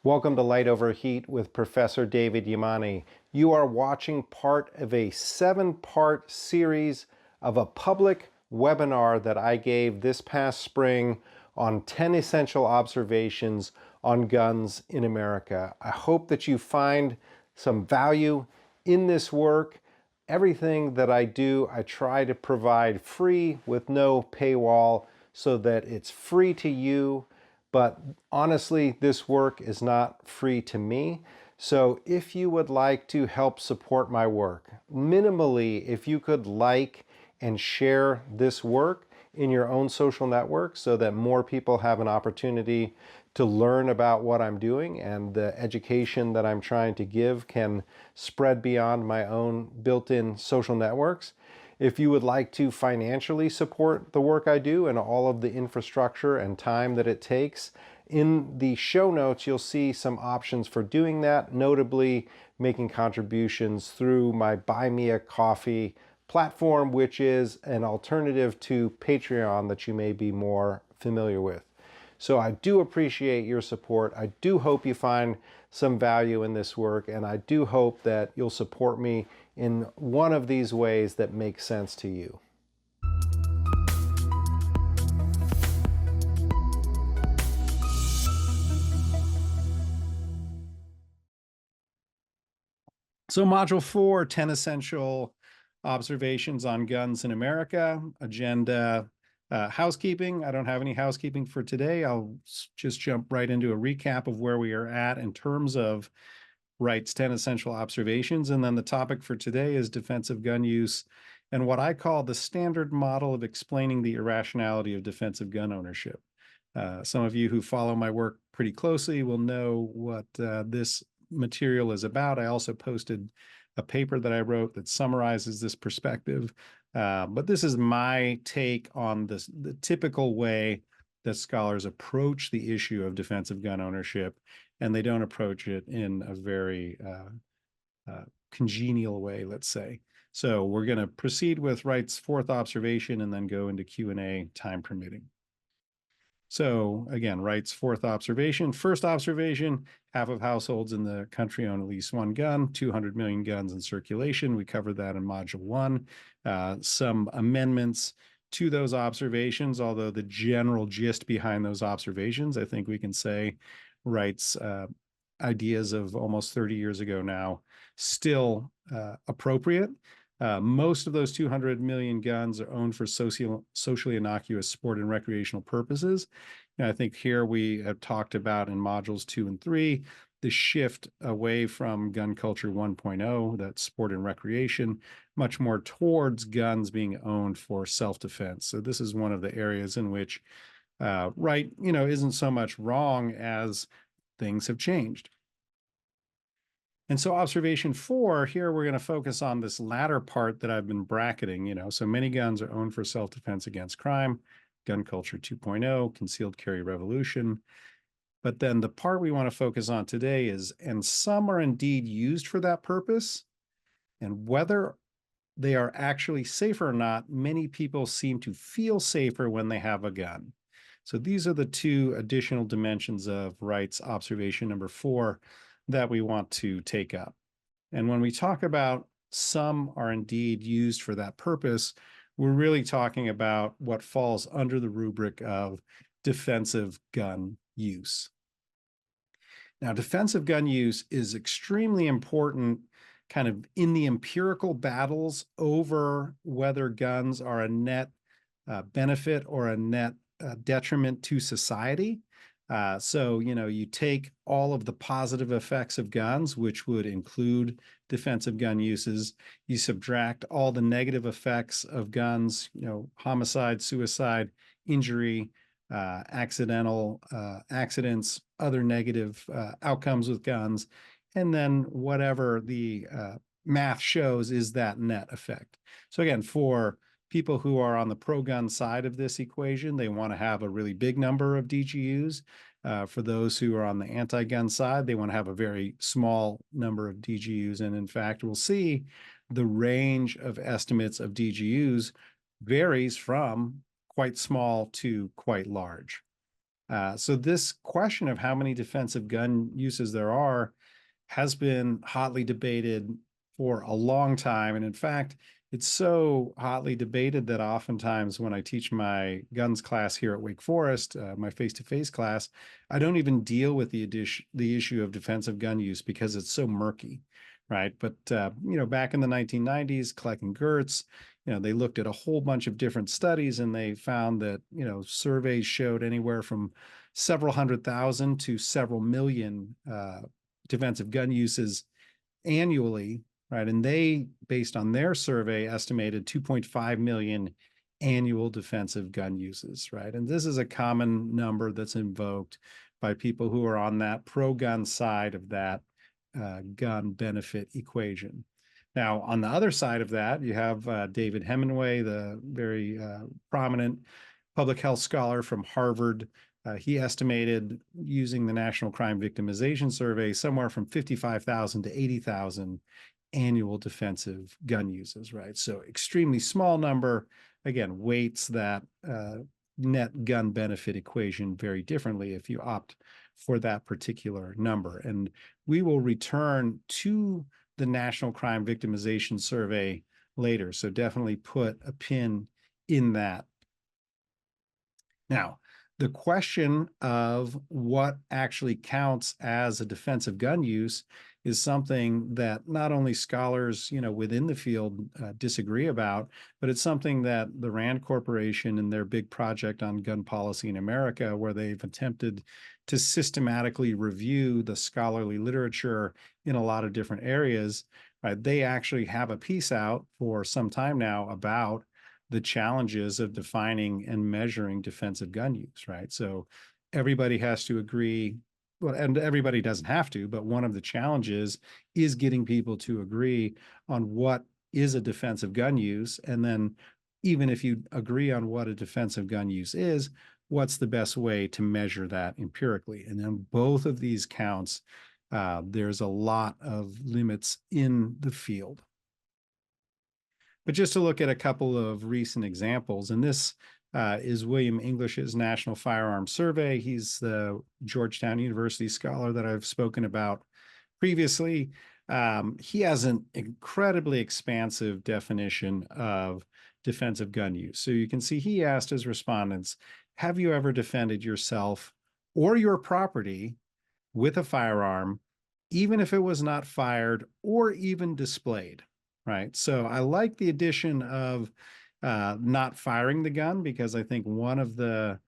Welcome to Light Over Heat with Professor David Yamane. You are watching part of a 7-part series of a public webinar that I gave this past spring on 10 essential observations on guns in America. I hope that you find some value in this work. Everything that I do, I try to provide free with no paywall so that it's free to you. But honestly, this work is not free to me. So if you would like to help support my work, minimally, if you could like and share this work in your own social network so that more people have an opportunity to learn about what I'm doing and the education that I'm trying to give can spread beyond my own built-in social networks. If you would like to financially support the work I do and all of the infrastructure and time that it takes, in the show notes you'll see some options for doing that, notably making contributions through my Buy Me a Coffee platform, which is an alternative to Patreon that you may be more familiar with. So I do appreciate your support. I do hope you find some value in this work, and I do hope that you'll support me in one of these ways that makes sense to you. So Module 4, 10 Essential Observations on Guns in America, agenda, housekeeping. I don't have any housekeeping for today. I'll just jump right into a recap of where we are at in terms of Wright's 10 Essential Observations. And then the topic for today is defensive gun use and what I call the standard model of explaining the irrationality of defensive gun ownership. Some of you who follow my work pretty closely will know what this material is about. I also posted a paper that I wrote that summarizes this perspective. But this is my take on the typical way that scholars approach the issue of defensive gun ownership, and they don't approach it in a very congenial way, let's say. So we're going to proceed with Wright's 4th observation and then go into Q&A, time permitting. So again, Wright's 4th observation. First observation, half of households in the country own at least one gun, 200 million guns in circulation. We covered that in Module 1. Some amendments to those observations, although the general gist behind those observations, I think we can say Wright's ideas of almost 30 years ago now still appropriate. Most of those 200 million guns are owned for socially innocuous sport and recreational purposes. And I think here we have talked about in modules 2 and 3, the shift away from gun culture 1.0, that's sport and recreation, much more towards guns being owned for self-defense. So this is one of the areas in which Wright, isn't so much wrong as things have changed. And so observation 4, here we're going to focus on this latter part that I've been bracketing, so many guns are owned for self-defense against crime, gun culture 2.0, concealed carry revolution. But then the part we want to focus on today is, and some are indeed used for that purpose, and whether they are actually safer or not, many people seem to feel safer when they have a gun. So these are the 2 additional dimensions of Wright's observation number 4 that we want to take up. And when we talk about some are indeed used for that purpose, we're really talking about what falls under the rubric of defensive gun use. Now, defensive gun use is extremely important kind of in the empirical battles over whether guns are a net benefit or a net detriment to society. So, you take all of the positive effects of guns, which would include defensive gun uses, you subtract all the negative effects of guns, homicide, suicide, injury, accidental accidents, other negative outcomes with guns, and then whatever the math shows is that net effect. So again, for people who are on the pro-gun side of this equation, they want to have a really big number of DGUs. For those who are on the anti-gun side, they want to have a very small number of DGUs. And in fact, we'll see the range of estimates of DGUs varies from quite small to quite large. So this question of how many defensive gun uses there are has been hotly debated for a long time. And in fact, it's so hotly debated that oftentimes when I teach my guns class here at Wake Forest, my face-to-face class, I don't even deal with the issue of defensive gun use because it's so murky, right? But back in the 1990s, Kleck and Gertz, they looked at a whole bunch of different studies and they found that, surveys showed anywhere from several 100,000 to several million defensive gun uses annually, right? And they, based on their survey, estimated 2.5 million annual defensive gun uses, right? And this is a common number that's invoked by people who are on that pro-gun side of that gun benefit equation. Now, on the other side of that, you have David Hemingway, the very prominent public health scholar from Harvard. He estimated, using the National Crime Victimization Survey, somewhere from 55,000 to 80,000 annual defensive gun uses, right? So extremely small number, again, weights that net gun benefit equation very differently if you opt for that particular number. And we will return to the National Crime Victimization Survey later, so definitely put a pin in that. Now, the question of what actually counts as a defensive gun use is something that not only scholars, within the field disagree about, but it's something that the Rand Corporation and their big project on gun policy in America, where they've attempted to systematically review the scholarly literature in a lot of different areas, right? They actually have a piece out for some time now about the challenges of defining and measuring defensive gun use, right? So everybody has to agree, well, and everybody doesn't have to, but one of the challenges is getting people to agree on what is a defensive gun use. And then even if you agree on what a defensive gun use is, what's the best way to measure that empirically? And then both of these counts, there's a lot of limits in the field. But just to look at a couple of recent examples, and this is William English's National Firearms Survey. He's the Georgetown University scholar that I've spoken about previously. He has an incredibly expansive definition of defensive gun use. So you can see he asked his respondents, have you ever defended yourself or your property with a firearm, even if it was not fired or even displayed? Right. So I like the addition of not firing the gun, because I think one of the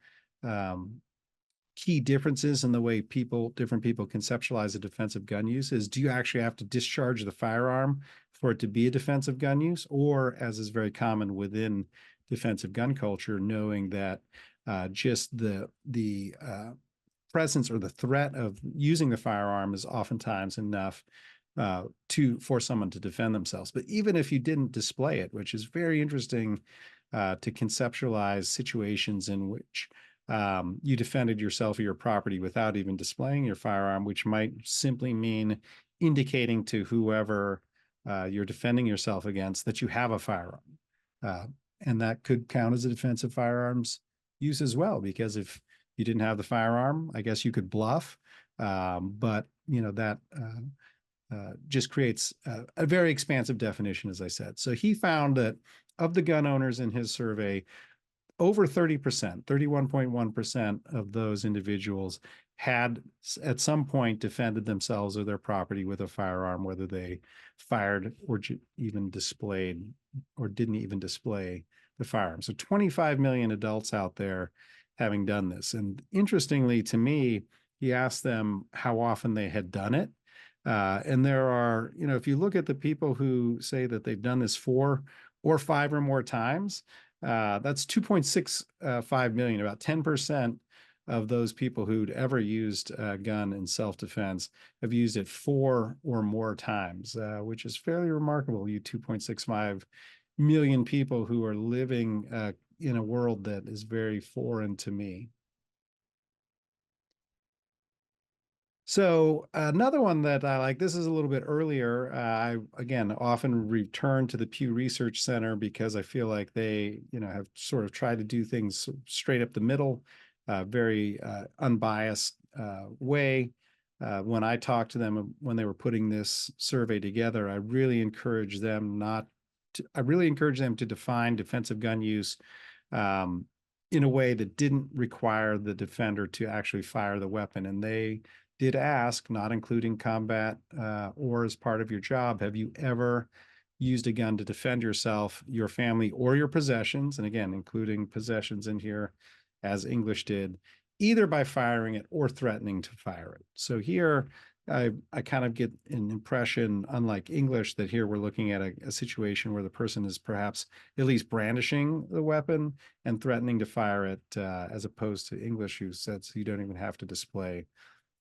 key differences in the way different people conceptualize a defensive gun use is, do you actually have to discharge the firearm for it to be a defensive gun use? Or, as is very common within defensive gun culture, knowing that just the presence or the threat of using the firearm is oftentimes enough for someone to defend themselves. But even if you didn't display it, which is very interesting to conceptualize situations in which you defended yourself or your property without even displaying your firearm, which might simply mean indicating to whoever you're defending yourself against that you have a firearm. And that could count as a defensive firearms use as well, because if you didn't have the firearm, I guess you could bluff, but that just creates a very expansive definition, as I said. So he found that of the gun owners in his survey, over 30%, 31.1% of those individuals had at some point defended themselves or their property with a firearm, whether they fired or even displayed or didn't even display the firearm. So 25 million adults out there having done this. And interestingly to me, he asked them how often they had done it. And there are, if you look at the people who say that they've done this 4 or 5 or more times, that's 2.65 million, about 10% of those people who'd ever used a gun in self-defense have used it 4 or more times, which is fairly remarkable. You 2.65 million people who are living in a world that is very foreign to me. So another one that I like, this is a little bit earlier. I, again, often return to the Pew Research Center because I feel like they, have sort of tried to do things straight up the middle very unbiased way. When I talked to them when they were putting this survey together, I really encourage them to define defensive gun use um, in a way that didn't require the defender to actually fire the weapon. And they did ask, not including combat or as part of your job, have you ever used a gun to defend yourself, your family, or your possessions? And again, including possessions in here, as English did, either by firing it or threatening to fire it. So here, I kind of get an impression, unlike English, that here we're looking at a situation where the person is perhaps at least brandishing the weapon and threatening to fire it, as opposed to English, who says you don't even have to display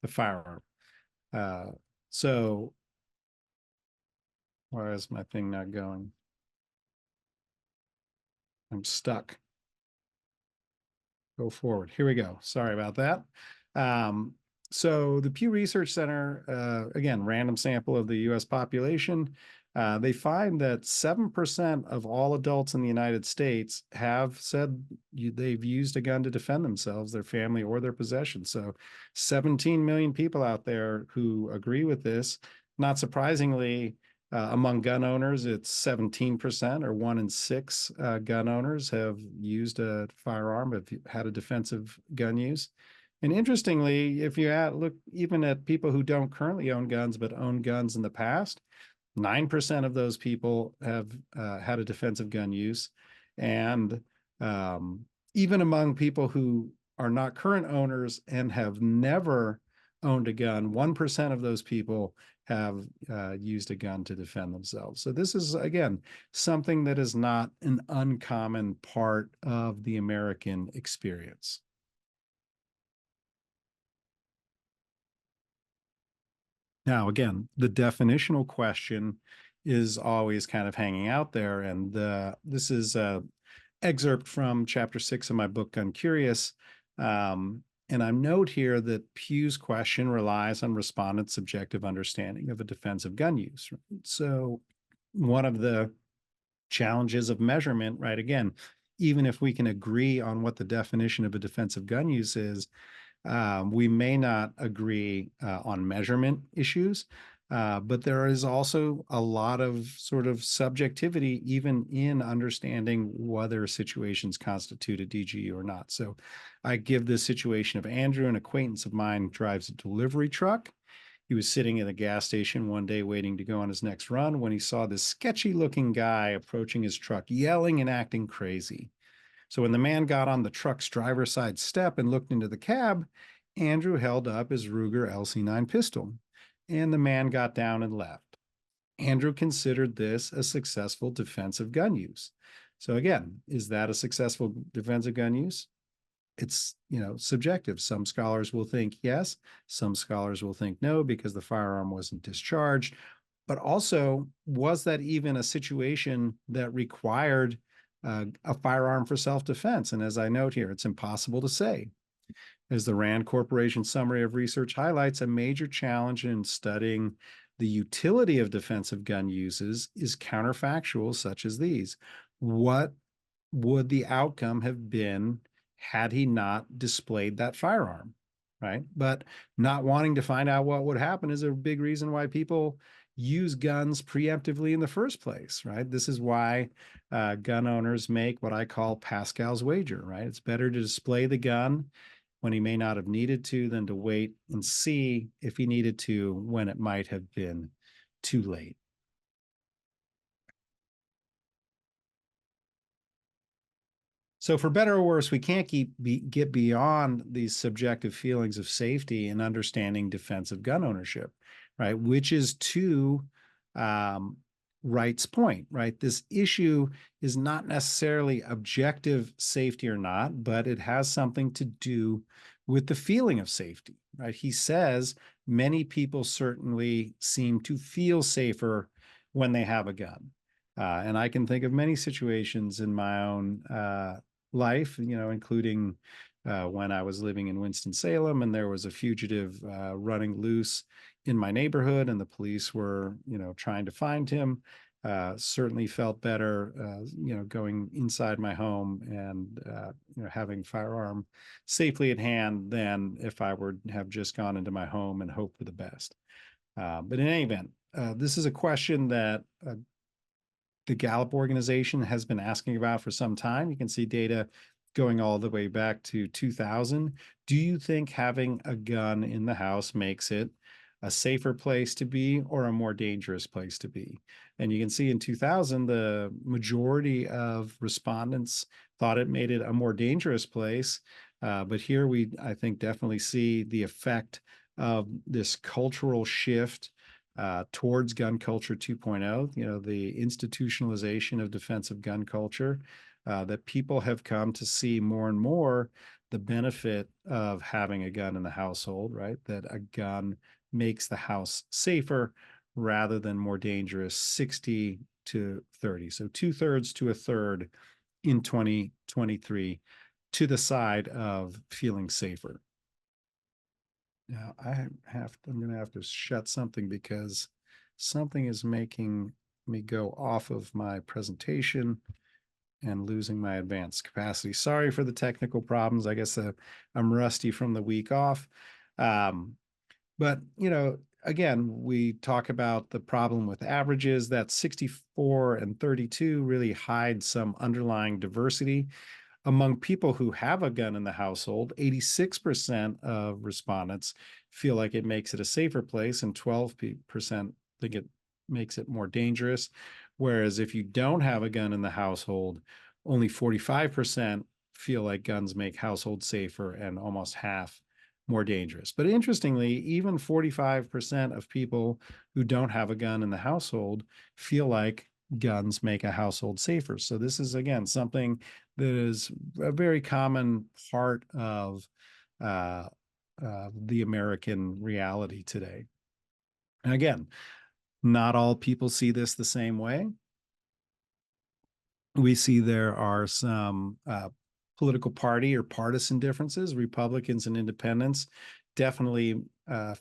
the firearm. So why is my thing not going? I'm stuck. Go forward. Here we go. Sorry about that. So the Pew Research Center, again, random sample of the US population, they find that 7% of all adults in the United States have said they've used a gun to defend themselves, their family, or their possessions. So 17 million people out there who agree with this. Not surprisingly, among gun owners, it's 17%, or 1 in 6 gun owners have used a firearm, have had a defensive gun use. And interestingly, if you look even at people who don't currently own guns, but own guns in the past, 9% of those people have had a defensive gun use. And even among people who are not current owners and have never owned a gun, 1% of those people have used a gun to defend themselves. So this is, again, something that is not an uncommon part of the American experience. Now, again, the definitional question is always kind of hanging out there. And this is an excerpt from chapter 6 of my book, Gun Curious. And I note here that Pew's question relies on respondents' subjective understanding of a defensive gun use. So one of the challenges of measurement, right, again, even if we can agree on what the definition of a defensive gun use is, we may not agree on measurement issues, but there is also a lot of sort of subjectivity even in understanding whether situations constitute a DGU or not. So I give this situation of Andrew, an acquaintance of mine, drives a delivery truck. He was sitting at a gas station one day waiting to go on his next run when he saw this sketchy looking guy approaching his truck, yelling and acting crazy. So when the man got on the truck's driver's side step and looked into the cab, Andrew held up his Ruger LC9 pistol, and the man got down and left. Andrew considered this a successful defensive gun use. So again, is that a successful defensive gun use? It's, subjective. Some scholars will think yes, some scholars will think no, because the firearm wasn't discharged. But also, was that even a situation that required a firearm for self-defense? And as I note here, it's impossible to say. As the Rand Corporation Summary of Research highlights, a major challenge in studying the utility of defensive gun uses is counterfactual, such as these. What would the outcome have been had he not displayed that firearm, right? But not wanting to find out what would happen is a big reason why people use guns preemptively in the first place, right? This is why gun owners make what I call Pascal's wager, right? It's better to display the gun when he may not have needed to than to wait and see if he needed to when it might have been too late. So for better or worse, we can't get beyond these subjective feelings of safety and understanding defensive gun ownership, right? Which is to Wright's point, right? This issue is not necessarily objective safety or not, but it has something to do with the feeling of safety, right? He says many people certainly seem to feel safer when they have a gun. And I can think of many situations in my own life, including when I was living in Winston-Salem and there was a fugitive running loose in my neighborhood and the police were, trying to find him. certainly felt better, going inside my home and, having firearm safely at hand than if I would have just gone into my home and hoped for the best. But in any event, this is a question that the Gallup organization has been asking about for some time. You can see data going all the way back to 2000. Do you think having a gun in the house makes it a safer place to be or a more dangerous place to be? And you can see in 2000, the majority of respondents thought it made it a more dangerous place. But here we, I think, definitely see the effect of this cultural shift towards gun culture 2.0, the institutionalization of defensive gun culture, that people have come to see more and more the benefit of having a gun in the household, right? That a gun makes the house safer rather than more dangerous, 60 to 30. So 2/3 to a third in 2023 to the side of feeling safer. Now I'm going to have to shut something because something is making me go off of my presentation and losing my advanced capacity. Sorry for the technical problems. I guess I'm rusty from the week off. But, again, we talk about the problem with averages that 64 and 32 really hide some underlying diversity. Among people who have a gun in the household, 86% of respondents feel like it makes it a safer place, and 12% think it makes it more dangerous. Whereas if you don't have a gun in the household, only 45% feel like guns make households safer, and almost half more dangerous. But interestingly, even 45% of people who don't have a gun in the household feel like guns make a household safer. So this is, again, something that is a very common part of the American reality today. And again, not all people see this the same way. We see there are some political party or partisan differences. Republicans and independents definitely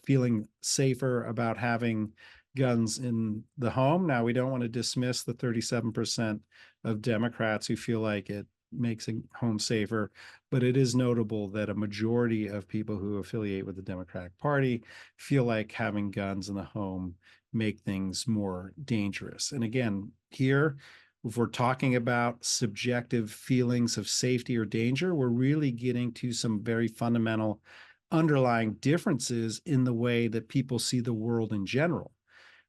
feeling safer about having guns in the home. Now, we don't want to dismiss the 37% of Democrats who feel like it makes a home safer, but it is notable that a majority of people who affiliate with the Democratic Party feel like having guns in the home make things more dangerous. And again, here, if we're talking about subjective feelings of safety or danger, we're really getting to some very fundamental underlying differences in the way that people see the world in general,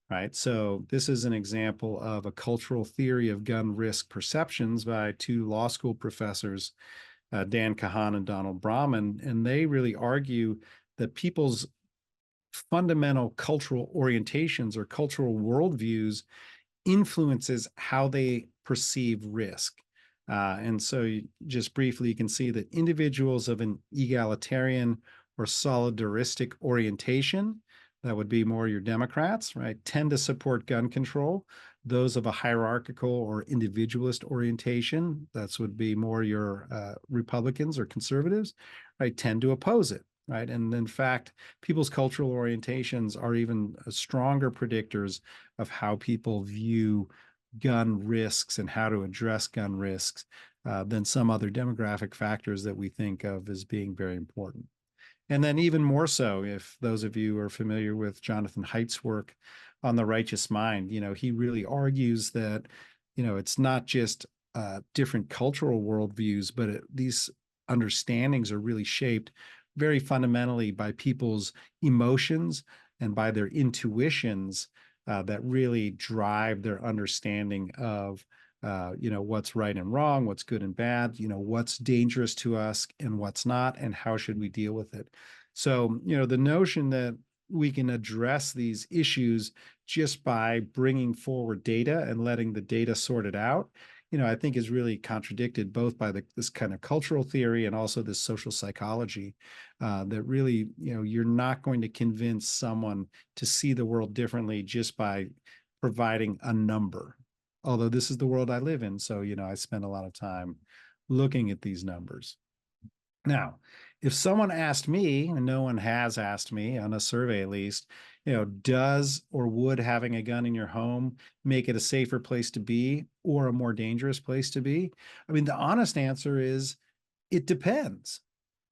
right? So this is an example of a cultural theory of gun risk perceptions by two law school professors, Dan Kahan and Donald Brahman, and they really argue that people's fundamental cultural orientations or cultural worldviews influences how they perceive risk. And so just briefly, you can see that individuals of an egalitarian or solidaristic orientation, that would be more your Democrats, right, tend to support gun control. Those of a hierarchical or individualist orientation, that would be more your Republicans or conservatives, right, tend to oppose it. Right. And in fact, people's cultural orientations are even stronger predictors of how people view gun risks and how to address gun risks than some other demographic factors that we think of as being very important. And then even more so, if those of you are familiar with Jonathan Haidt's work on the righteous mind, he really argues that, it's not just different cultural worldviews, but these understandings are really shaped very fundamentally by people's emotions and by their intuitions that really drive their understanding of, what's right and wrong, what's good and bad, what's dangerous to us and what's not, and how should we deal with it. So, the notion that we can address these issues just by bringing forward data and letting the data sort it out, I think is really contradicted both by this kind of cultural theory and also this social psychology that really, you're not going to convince someone to see the world differently just by providing a number. Although this is the world I live in, so, I spend a lot of time looking at these numbers. Now, if someone asked me, and no one has asked me on a survey at least, does or would having a gun in your home make it a safer place to be or a more dangerous place to be? I mean, the honest answer is it depends,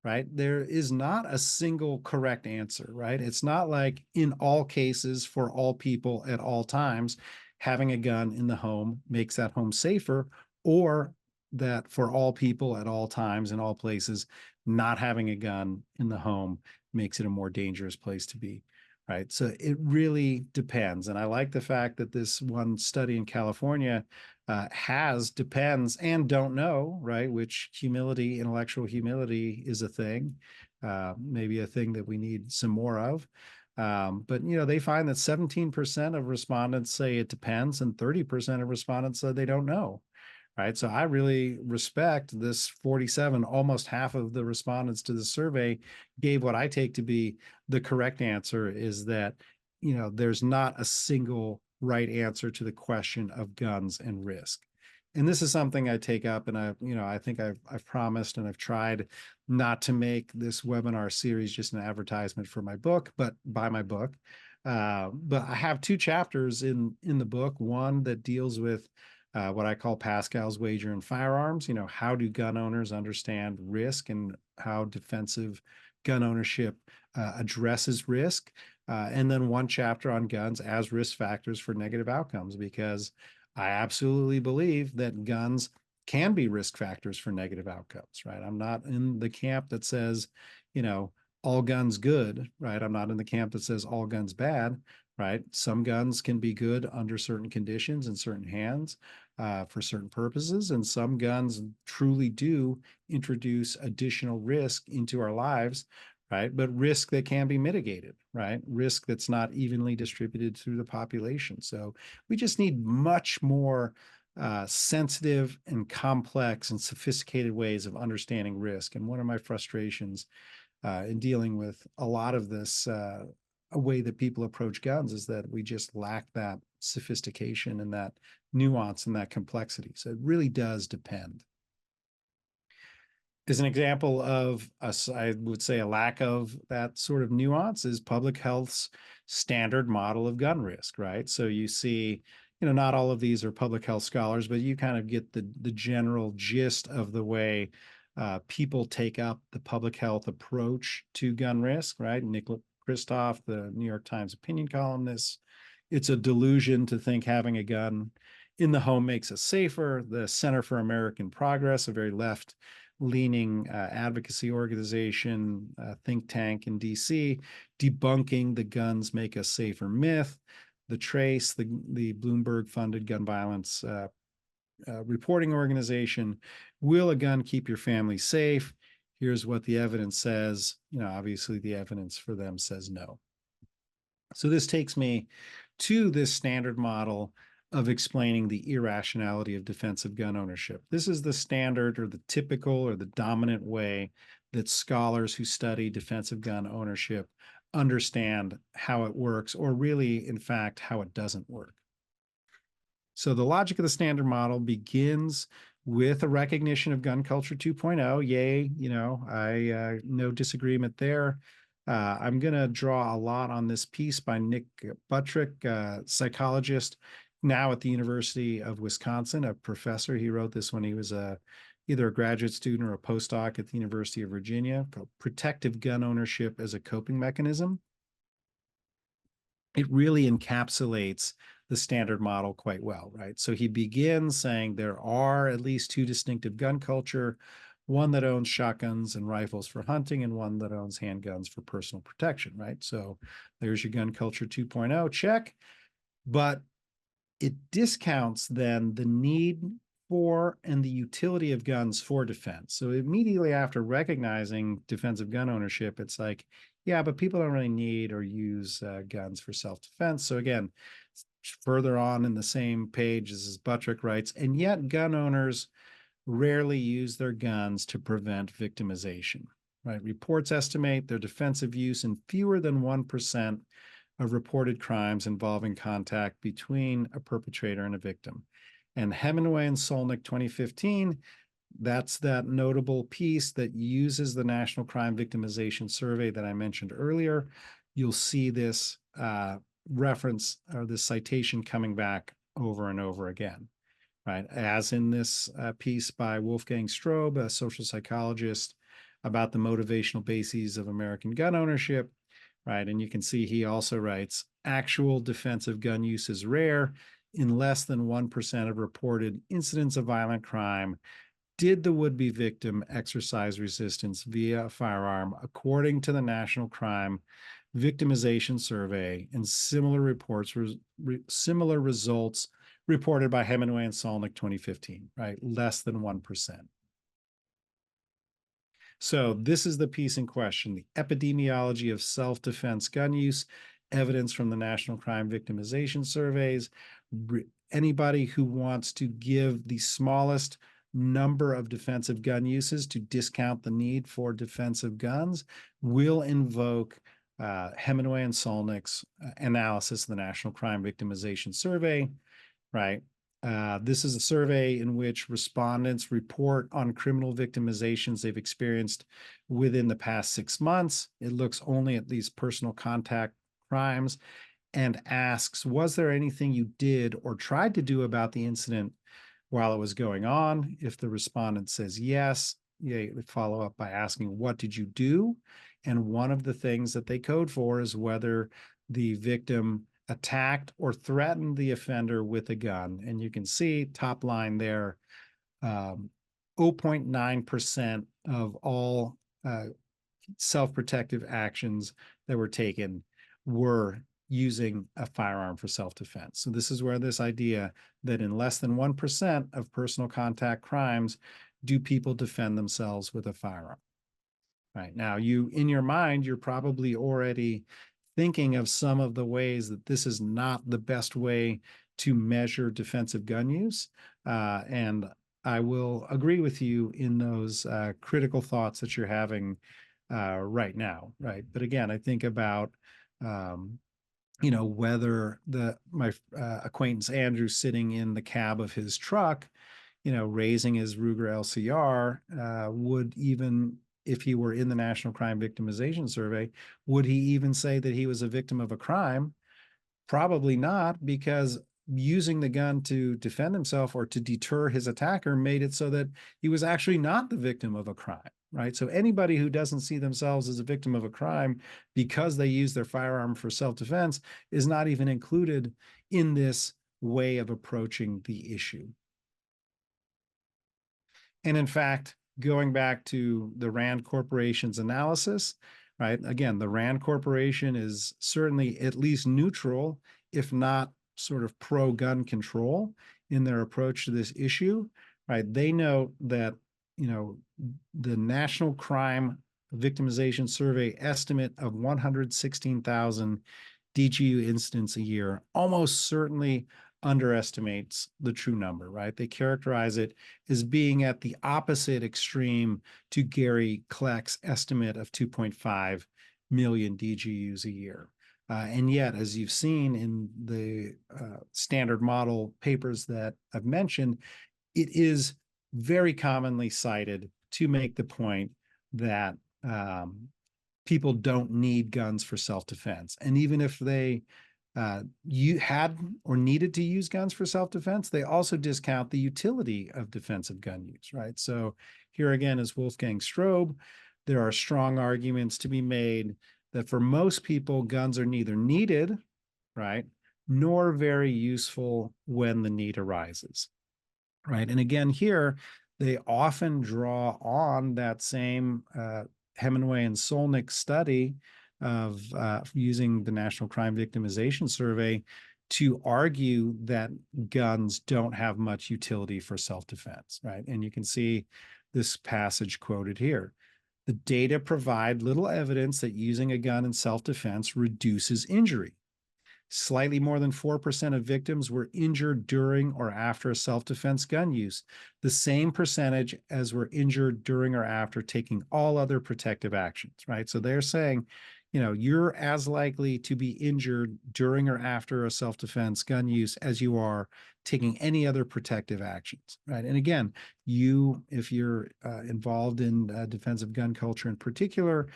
right? There is not a single correct answer, right? It's not like in all cases for all people at all times, having a gun in the home makes that home safer, or that for all people at all times in all places, not having a gun in the home makes it a more dangerous place to be, right? So it really depends. And I like the fact that this one study in California has depends and don't know, right? Which humility, intellectual humility is a thing, maybe a thing that we need some more of. But they find that 17% of respondents say it depends, and 30% of respondents say they don't know. Right. So I really respect this 47, almost half of the respondents to the survey gave what I take to be the correct answer, is that, there's not a single right answer to the question of guns and risk. And this is something I take up, and I think I've promised and I've tried not to make this webinar series just an advertisement for my book, but buy my book. But I have two chapters in the book, one that deals with what I call Pascal's wager in firearms. How do gun owners understand risk and how defensive gun ownership addresses risk? And then one chapter on guns as risk factors for negative outcomes, because I absolutely believe that guns can be risk factors for negative outcomes, right? I'm not in the camp that says, all guns good, right? I'm not in the camp that says all guns bad, right? Some guns can be good under certain conditions in certain hands for certain purposes, and some guns truly do introduce additional risk into our lives, right? But risk that can be mitigated, right? Risk that's not evenly distributed through the population. So we just need much more sensitive and complex and sophisticated ways of understanding risk. And one of my frustrations in dealing with a lot of this a way that people approach guns is that we just lack that sophistication and that nuance and that complexity. So it really does depend. As an example of I would say a lack of that sort of nuance is public health's standard model of gun risk, right? So you see, not all of these are public health scholars, but you kind of get the general gist of the way people take up the public health approach to gun risk, right? Nicholas Kristof, the New York Times opinion columnist, it's a delusion to think having a gun in the home makes us safer. The Center for American Progress, a very left-leaning advocacy organization, think tank in DC, debunking the guns make us safer myth. The Trace, the Bloomberg-funded gun violence reporting organization, will a gun keep your family safe? Here's what the evidence says. Obviously the evidence for them says no. So this takes me to this standard model of explaining the irrationality of defensive gun ownership. This is the standard or the typical or the dominant way that scholars who study defensive gun ownership understand how it works, or really, in fact, how it doesn't work. So the logic of the standard model begins with a recognition of gun culture 2.0. Yay, I no disagreement there. I'm going to draw a lot on this piece by Nick Buttrick, psychologist, now at the University of Wisconsin, a professor. He wrote this when he was either a graduate student or a postdoc at the University of Virginia, called Protective Gun Ownership as a Coping Mechanism. It really encapsulates the standard model quite well, right? So he begins saying there are at least two distinctive gun culture, one that owns shotguns and rifles for hunting, and one that owns handguns for personal protection, right? So there's your gun culture 2.0, check. But it discounts then the need for and the utility of guns for defense. So immediately after recognizing defensive gun ownership, it's like, yeah, but people don't really need or use guns for self-defense. So again, further on in the same page, as Buttrick writes, and yet gun owners rarely use their guns to prevent victimization, right? Reports estimate their defensive use in fewer than 1% of reported crimes involving contact between a perpetrator and a victim. And Hemingway and Solnick 2015, that's that notable piece that uses the National Crime Victimization Survey that I mentioned earlier. You'll see this reference or this citation coming back over and over again, right? As in this piece by Wolfgang Strobe, a social psychologist, about the motivational bases of American gun ownership, right? And you can see he also writes, actual defensive gun use is rare. In less than 1% of reported incidents of violent crime, did the would-be victim exercise resistance via a firearm, according to the National Crime Victimization Survey, and similar results reported by Hemingway and Solnick 2015, right? Less than 1%. So this is the piece in question, the epidemiology of self-defense gun use, evidence from the National Crime Victimization Surveys. Anybody who wants to give the smallest number of defensive gun uses to discount the need for defensive guns will invoke Hemingway and Solnick's analysis of the National Crime Victimization Survey, right? This is a survey in which respondents report on criminal victimizations they've experienced within the past 6 months. It looks only at these personal contact crimes and asks, was there anything you did or tried to do about the incident while it was going on? If the respondent says yes, they follow up by asking, what did you do? And one of the things that they code for is whether the victim attacked or threatened the offender with a gun. And you can see top line there, 0.9% of all self-protective actions that were taken were using a firearm for self-defense. So this is where this idea that in less than 1% of personal contact crimes do people defend themselves with a firearm. Right now, in your mind, you're probably already thinking of some of the ways that this is not the best way to measure defensive gun use. And I will agree with you in those critical thoughts that you're having right now, right? But again, I think about, whether my acquaintance Andrew sitting in the cab of his truck, raising his Ruger LCR would even, if he were in the National Crime Victimization Survey, would he even say that he was a victim of a crime? Probably not, because using the gun to defend himself or to deter his attacker made it so that he was actually not the victim of a crime, right? So anybody who doesn't see themselves as a victim of a crime because they use their firearm for self-defense is not even included in this way of approaching the issue. And in fact, going back to the Rand Corporation's analysis, right? Again, the Rand Corporation is certainly at least neutral, if not sort of pro-gun control in their approach to this issue, right? They note that, the National Crime Victimization Survey estimate of 116,000 DGU incidents a year almost certainly underestimates the true number, right? They characterize it as being at the opposite extreme to Gary Kleck's estimate of 2.5 million DGUs a year. And yet, as you've seen in the standard model papers that I've mentioned, it is very commonly cited to make the point that people don't need guns for self-defense. And even if they you had or needed to use guns for self-defense, they also discount the utility of defensive gun use, right? So here again is Wolfgang Strobe. There are strong arguments to be made that for most people, guns are neither needed, right, nor very useful when the need arises, right? And again, here, they often draw on that same Hemingway and Solnick study of using the National Crime Victimization Survey to argue that guns don't have much utility for self-defense, right? And you can see this passage quoted here. The data provide little evidence that using a gun in self-defense reduces injury. Slightly more than 4% of victims were injured during or after self-defense gun use, the same percentage as were injured during or after taking all other protective actions, right? So they're saying, you're as likely to be injured during or after a self-defense gun use as you are taking any other protective actions, right? And again, if you're involved in defensive gun culture in particular,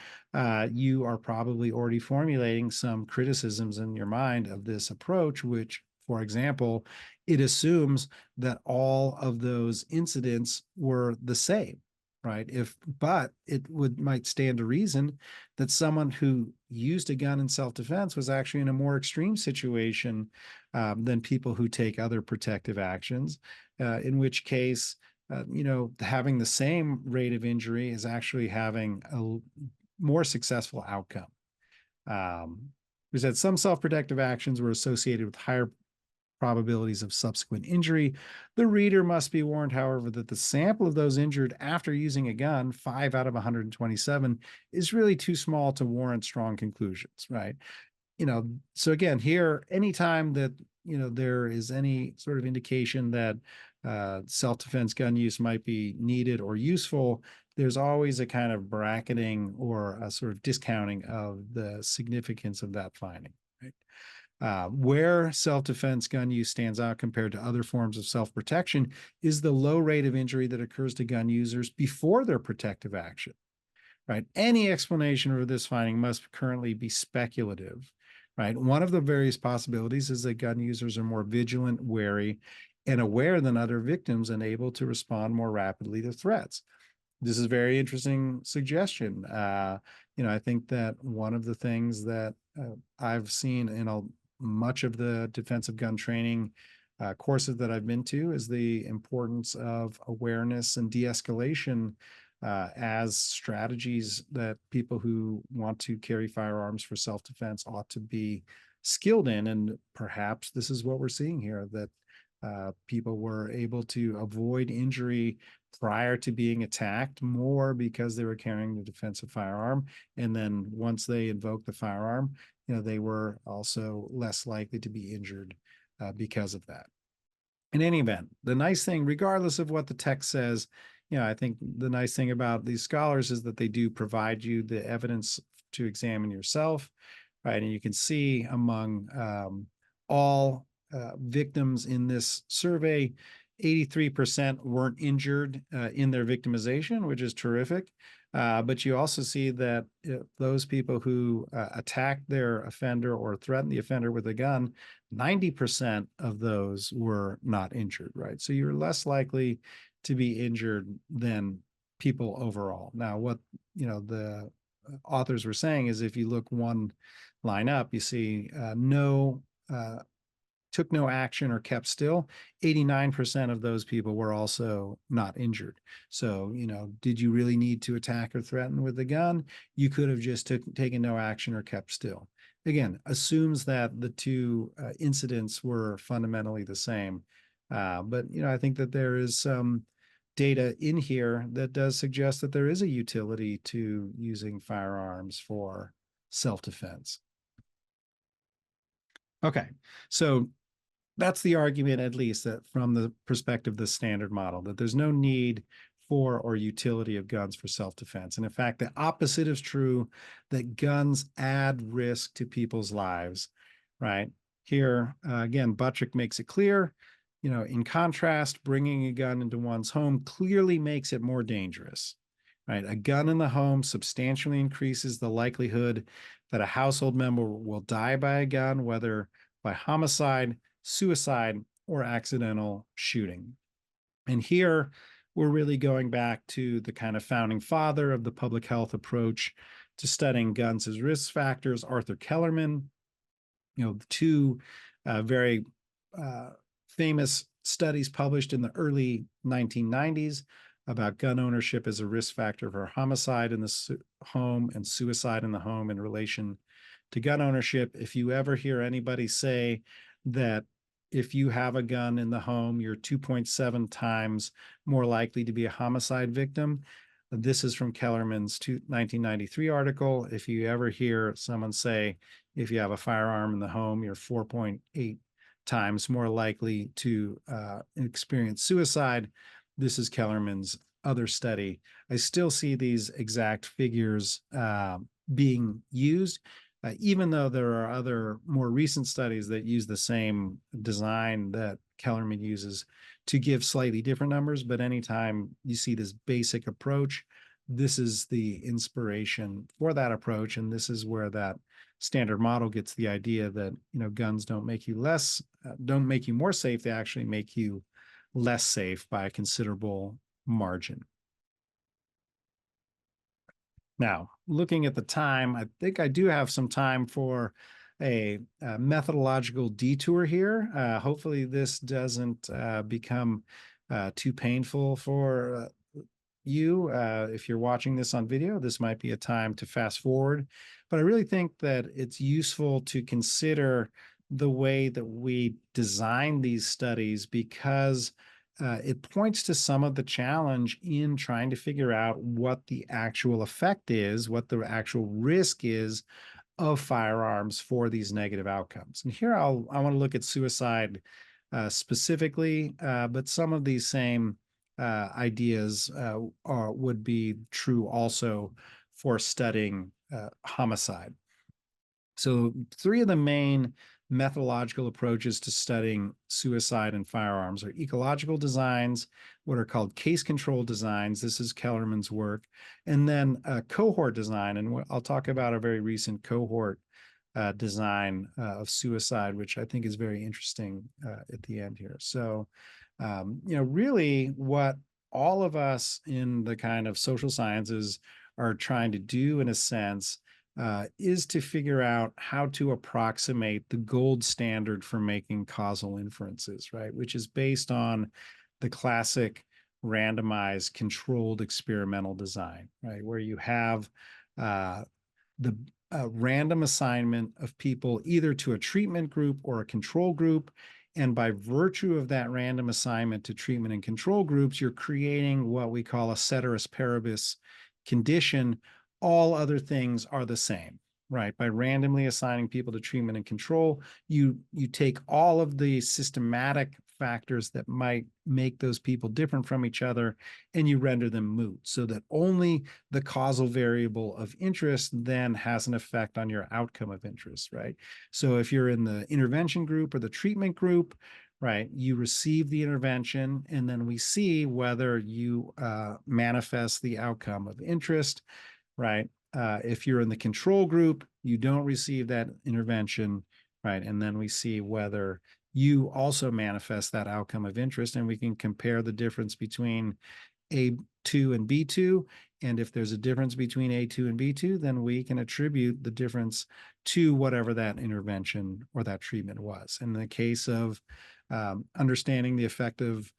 you are probably already formulating some criticisms in your mind of this approach, which, for example, it assumes that all of those incidents were the same, right? But it might stand to reason that someone who used a gun in self-defense was actually in a more extreme situation than people who take other protective actions, in which case, having the same rate of injury is actually having a more successful outcome. We said some self-protective actions were associated with higher probabilities of subsequent injury. The reader must be warned, however, that the sample of those injured after using a gun, 5 out of 127, is really too small to warrant strong conclusions, right? So again, here, anytime that, there is any sort of indication that self-defense gun use might be needed or useful, there's always a kind of bracketing or a sort of discounting of the significance of that finding, right? Where self-defense gun use stands out compared to other forms of self-protection is the low rate of injury that occurs to gun users before their protective action, right? Any explanation for this finding must currently be speculative, right? One of the various possibilities is that gun users are more vigilant, wary, and aware than other victims and able to respond more rapidly to threats. This is a very interesting suggestion. I think that one of the things that I've seen in much of the defensive gun training courses that I've been to is the importance of awareness and de-escalation as strategies that people who want to carry firearms for self-defense ought to be skilled in. And perhaps this is what we're seeing here, that people were able to avoid injury prior to being attacked more because they were carrying the defensive firearm. And then once they invoked the firearm, they were also less likely to be injured because of that. In any event, the nice thing, regardless of what the text says, I think the nice thing about these scholars is that they do provide you the evidence to examine yourself, right? And you can see among all victims in this survey, 83% weren't injured in their victimization, which is terrific. But you also see that those people who attacked their offender or threatened the offender with a gun, 90% of those were not injured, right? So you're less likely to be injured than people overall. Now, what the authors were saying is if you look one line up, you see took no action or kept still, 89% of those people were also not injured. So, did you really need to attack or threaten with the gun? You could have just taken no action or kept still. Again, assumes that the two incidents were fundamentally the same. But, I think that there is some data in here that does suggest that there is a utility to using firearms for self-defense. Okay, so that's the argument, at least that from the perspective of the standard model, that there's no need for or utility of guns for self-defense. And in fact, the opposite is true, that guns add risk to people's lives, right? Here, again, Buttrick makes it clear, in contrast, bringing a gun into one's home clearly makes it more dangerous, right? A gun in the home substantially increases the likelihood that a household member will die by a gun, whether by homicide, suicide, or accidental shooting. And here we're really going back to the kind of founding father of the public health approach to studying guns as risk factors, Arthur Kellerman. The two very famous studies published in the early 1990s about gun ownership as a risk factor for homicide in the home and suicide in the home in relation to gun ownership. If you ever hear anybody say that if you have a gun in the home, you're 2.7 times more likely to be a homicide victim, this is from Kellerman's 1993 article. If you ever hear someone say, if you have a firearm in the home, you're 4.8 times more likely to experience suicide, this is Kellerman's other study. I still see these exact figures being used, even though there are other more recent studies that use the same design that Kellerman uses to give slightly different numbers. But anytime you see this basic approach, this is the inspiration for that approach. And this is where that standard model gets the idea that, guns don't make you don't make you more safe. They actually make you less safe by a considerable margin. Now, looking at the time, I think I do have some time for a methodological detour here. Hopefully this doesn't become too painful for you. If you're watching this on video, this might be a time to fast forward. But I really think that it's useful to consider the way that we design these studies, because it points to some of the challenge in trying to figure out what the actual effect is, what the actual risk is of firearms for these negative outcomes. And here I want to look at suicide specifically, but some of these same ideas would be true also for studying homicide. So 3 of the main methodological approaches to studying suicide and firearms are ecological designs, what are called case control designs. This is Kellerman's work. And then cohort design. And I'll talk about a very recent cohort design of suicide, which I think is very interesting at the end here. So, really what all of us in the kind of social sciences are trying to do, in a sense, is to figure out how to approximate the gold standard for making causal inferences, right? Which is based on the classic randomized controlled experimental design, right? Where you have the random assignment of people either to a treatment group or a control group. And by virtue of that random assignment to treatment and control groups, you're creating what we call a ceteris paribus condition. All other things are the same, right? By randomly assigning people to treatment and control, you take all of the systematic factors that might make those people different from each other, and you render them moot, so that only the causal variable of interest then has an effect on your outcome of interest, right? So if you're in the intervention group or the treatment group, right, you receive the intervention, and then we see whether you manifest the outcome of interest, right? If you're in the control group, you don't receive that intervention, right? And then we see whether you also manifest that outcome of interest, and we can compare the difference between A2 and B2. And if there's a difference between A2 and B2, then we can attribute the difference to whatever that intervention or that treatment was. In the case of understanding the effect of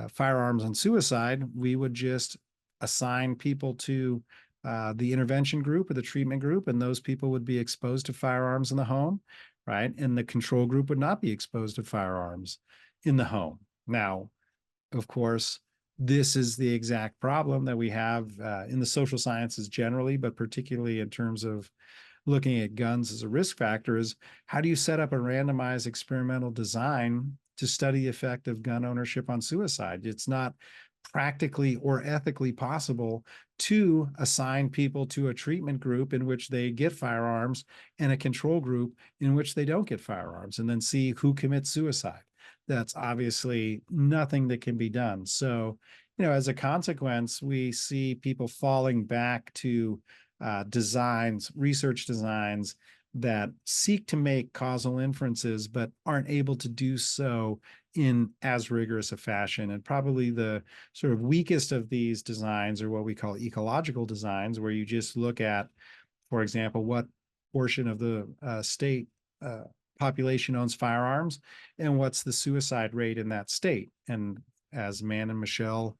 firearms on suicide, we would just assign people to the intervention group or the treatment group, and those people would be exposed to firearms in the home, right? And the control group would not be exposed to firearms in the home. Now, of course, this is the exact problem that we have in the social sciences generally, but particularly in terms of looking at guns as a risk factor, is how do you set up a randomized experimental design to study the effect of gun ownership on suicide? It's not practically or ethically possible to assign people to a treatment group in which they get firearms and a control group in which they don't get firearms, and then see who commits suicide. That's obviously nothing that can be done. So, as a consequence, we see people falling back to research designs that seek to make causal inferences, but aren't able to do so in as rigorous a fashion. And probably the sort of weakest of these designs are what we call ecological designs, where you just look at, for example, what portion of the state population owns firearms and what's the suicide rate in that state. And as Mann and Michel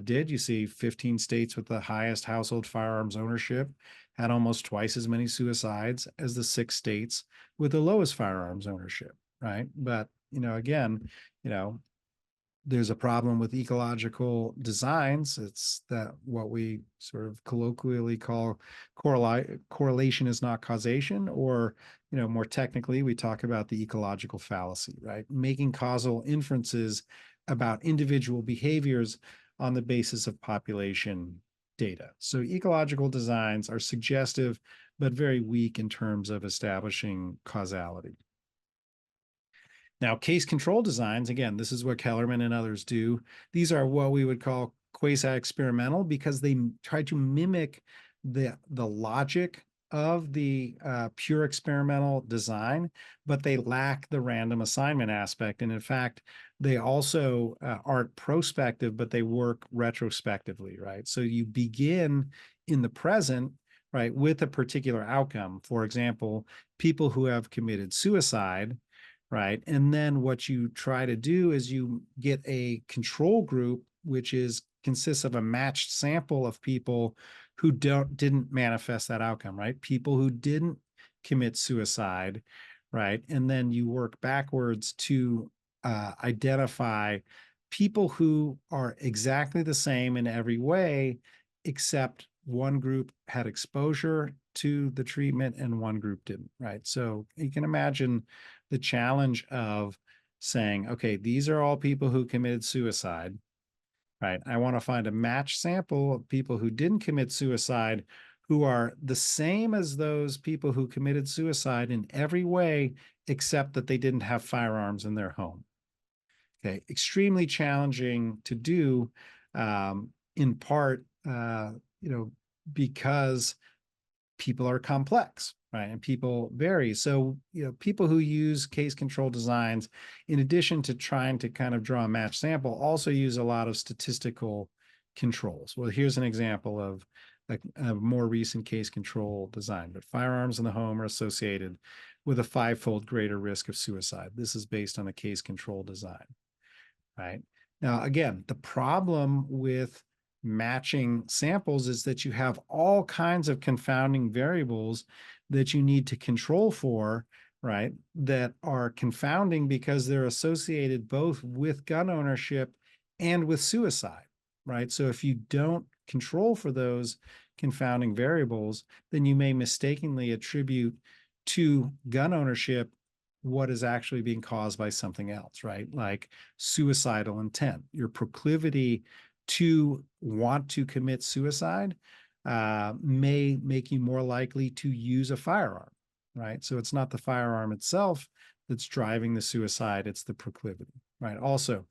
did, you see 15 states with the highest household firearms ownership had almost twice as many suicides as the 6 states with the lowest firearms ownership, right? But, again, there's a problem with ecological designs. It's that what we sort of colloquially call correlation is not causation, or, more technically, we talk about the ecological fallacy, right? Making causal inferences about individual behaviors on the basis of population data. So ecological designs are suggestive but very weak in terms of establishing causality. Now, case control designs, again, this is what Kellerman and others do. These are what we would call quasi-experimental because they try to mimic the logic of the pure experimental design, but they lack the random assignment aspect. And in fact, they also aren't prospective, but they work retrospectively, right? So you begin in the present, right, with a particular outcome. For example, people who have committed suicide, right? And then what you try to do is you get a control group, which consists of a matched sample of people who didn't manifest that outcome, right? People who didn't commit suicide, right? And then you work backwards to identify people who are exactly the same in every way, except one group had exposure to the treatment and one group didn't, right? So you can imagine the challenge of saying, okay, these are all people who committed suicide, right? I want to find a matched sample of people who didn't commit suicide who are the same as those people who committed suicide in every way, except that they didn't have firearms in their home. Okay, extremely challenging to do, in part, because people are complex, right? And people vary. So, people who use case control designs, in addition to trying to kind of draw a matched sample, also use a lot of statistical controls. Well, here's an example of a more recent case control design, but firearms in the home are associated with a 5-fold greater risk of suicide. This is based on a case control design, right? Now, again, the problem with matching samples is that you have all kinds of confounding variables that you need to control for, right? That are confounding because they're associated both with gun ownership and with suicide, right? So if you don't control for those confounding variables, then you may mistakenly attribute to gun ownership what is actually being caused by something else, right? Like suicidal intent, your proclivity to want to commit suicide may make you more likely to use a firearm, right? So it's not the firearm itself that's driving the suicide, it's the proclivity, right? Also,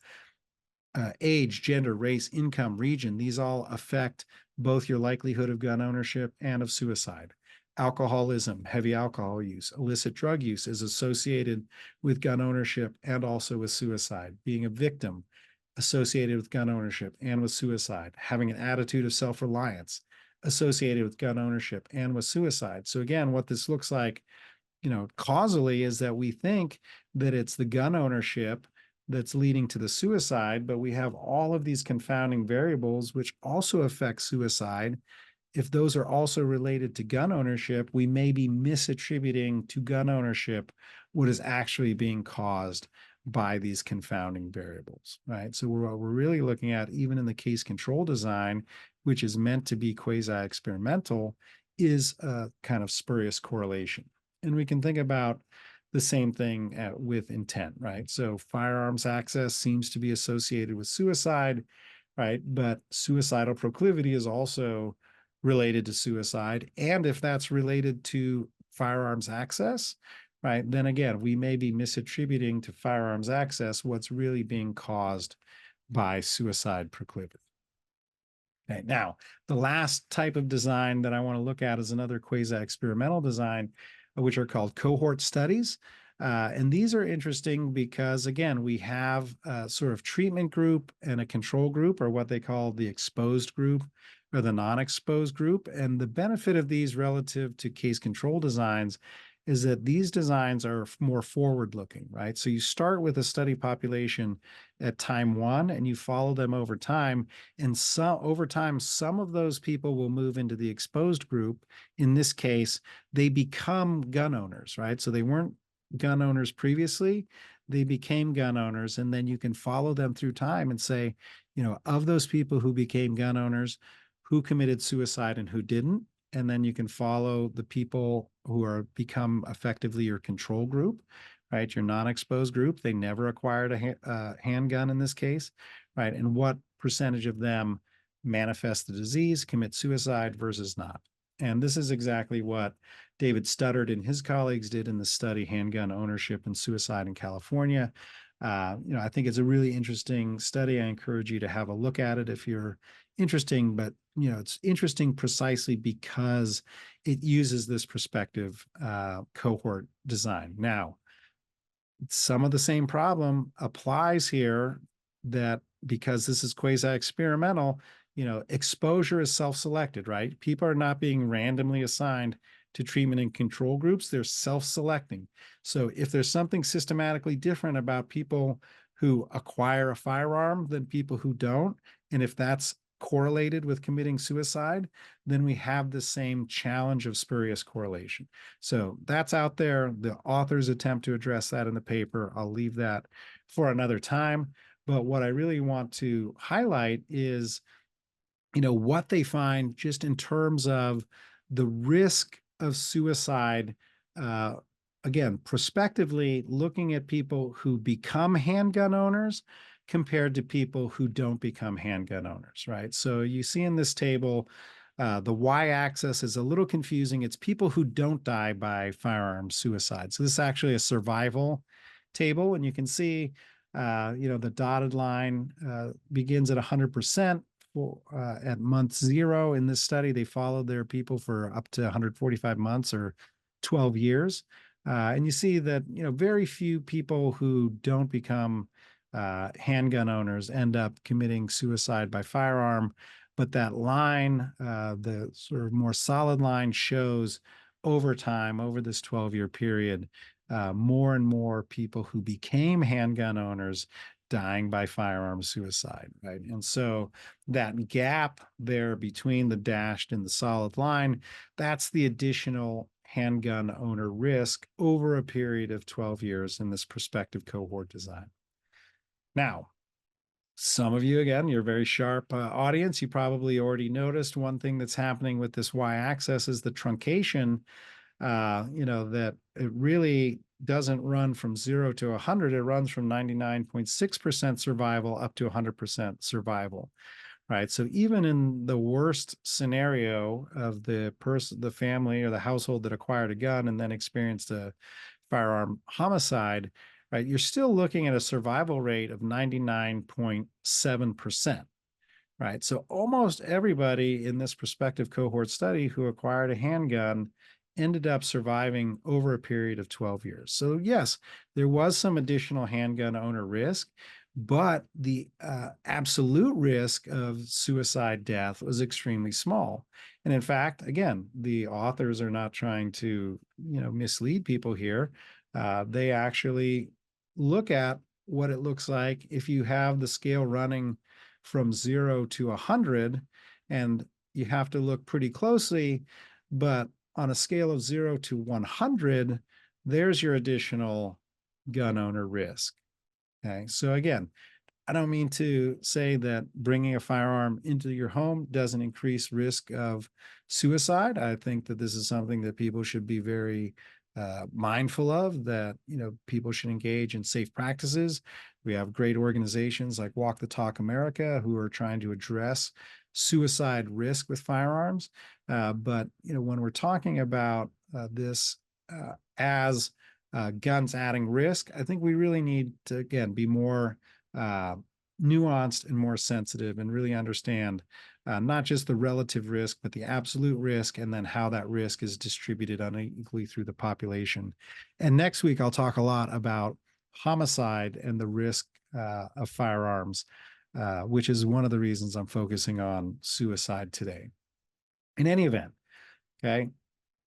age, gender, race, income, region, these all affect both your likelihood of gun ownership and of suicide. Alcoholism, heavy alcohol use, illicit drug use is associated with gun ownership and also with suicide. Being a victim, associated with gun ownership and with suicide. Having an attitude of self-reliance, associated with gun ownership and with suicide. So again, what this looks like, causally is that we think that it's the gun ownership that's leading to the suicide, but we have all of these confounding variables which also affect suicide. If those are also related to gun ownership, we may be misattributing to gun ownership what is actually being caused by these confounding variables, right? So what we're really looking at, even in the case control design, which is meant to be quasi-experimental, is a kind of spurious correlation. And we can think about the same thing with intent, right? So firearms access seems to be associated with suicide, right? But suicidal proclivity is also related to suicide. And if that's related to firearms access, right, then again, we may be misattributing to firearms access what's really being caused by suicide proclivity. Okay, now, the last type of design that I want to look at is another quasi-experimental design, which are called cohort studies. And these are interesting because, again, we have a sort of treatment group and a control group, or what they call the exposed group or the non-exposed group. And the benefit of these relative to case control designs is that these designs are more forward-looking, right? So you start with a study population at time 1 and you follow them over time. And over time, some of those people will move into the exposed group. In this case, they become gun owners, right? So they weren't gun owners previously, they became gun owners, and then you can follow them through time and say, of those people who became gun owners, who committed suicide and who didn't. And then you can follow the people who are become effectively your control group, right? Your non-exposed group. They never acquired a handgun in this case, right? And what percentage of them manifest the disease, commit suicide versus not. And this is exactly what David Studdard and his colleagues did in the study, Handgun Ownership and Suicide in California. I think it's a really interesting study. I encourage you to have a look at it if you're interesting, but it's interesting precisely because it uses this prospective cohort design. Now, some of the same problem applies here, that because this is quasi-experimental, exposure is self-selected, right? People are not being randomly assigned to treatment and control groups. They're self-selecting. So if there's something systematically different about people who acquire a firearm than people who don't, and if that's correlated with committing suicide, then we have the same challenge of spurious correlation. So that's out there. The authors attempt to address that in the paper. I'll leave that for another time. But what I really want to highlight is, what they find just in terms of the risk of suicide. Again, prospectively looking at people who become handgun owners compared to people who don't become handgun owners, right? So you see in this table, the y-axis is a little confusing. It's people who don't die by firearm suicide. So this is actually a survival table, and you can see, the dotted line begins at 100%. At month 0 in this study. They followed their people for up to 145 months or 12 years. And you see that, very few people who don't become handgun owners end up committing suicide by firearm. But that line, the sort of more solid line, shows over time, over this 12-year period, more and more people who became handgun owners dying by firearm suicide, right? And so that gap there between the dashed and the solid line, that's the additional handgun owner risk over a period of 12 years in this prospective cohort design. Now, some of you, again, you're a very sharp audience. You probably already noticed one thing that's happening with this y-axis is the truncation, that it really doesn't run from 0 to 100. It runs from 99.6% survival up to 100% survival, right? So even in the worst scenario of the person, the family or the household that acquired a gun and then experienced a firearm homicide, right, you're still looking at a survival rate of 99.7%. Right. So almost everybody in this prospective cohort study who acquired a handgun ended up surviving over a period of 12 years. So yes, there was some additional handgun owner risk, but the absolute risk of suicide death was extremely small. And in fact, again, the authors are not trying to, mislead people here. They actually look at what it looks like if you have the scale running from 0 to 100, and you have to look pretty closely, but on a scale of 0 to 100, there's your additional gun owner risk. Okay, so again, I don't mean to say that bringing a firearm into your home doesn't increase risk of suicide. I think that this is something that people should be very mindful of, that, people should engage in safe practices. We have great organizations like Walk the Talk America who are trying to address suicide risk with firearms. But, when we're talking about this as guns adding risk, I think we really need to, again, be more nuanced and more sensitive and really understand not just the relative risk, but the absolute risk, and then how that risk is distributed unequally through the population. And next week, I'll talk a lot about homicide and the risk of firearms, which is one of the reasons I'm focusing on suicide today. In any event, okay,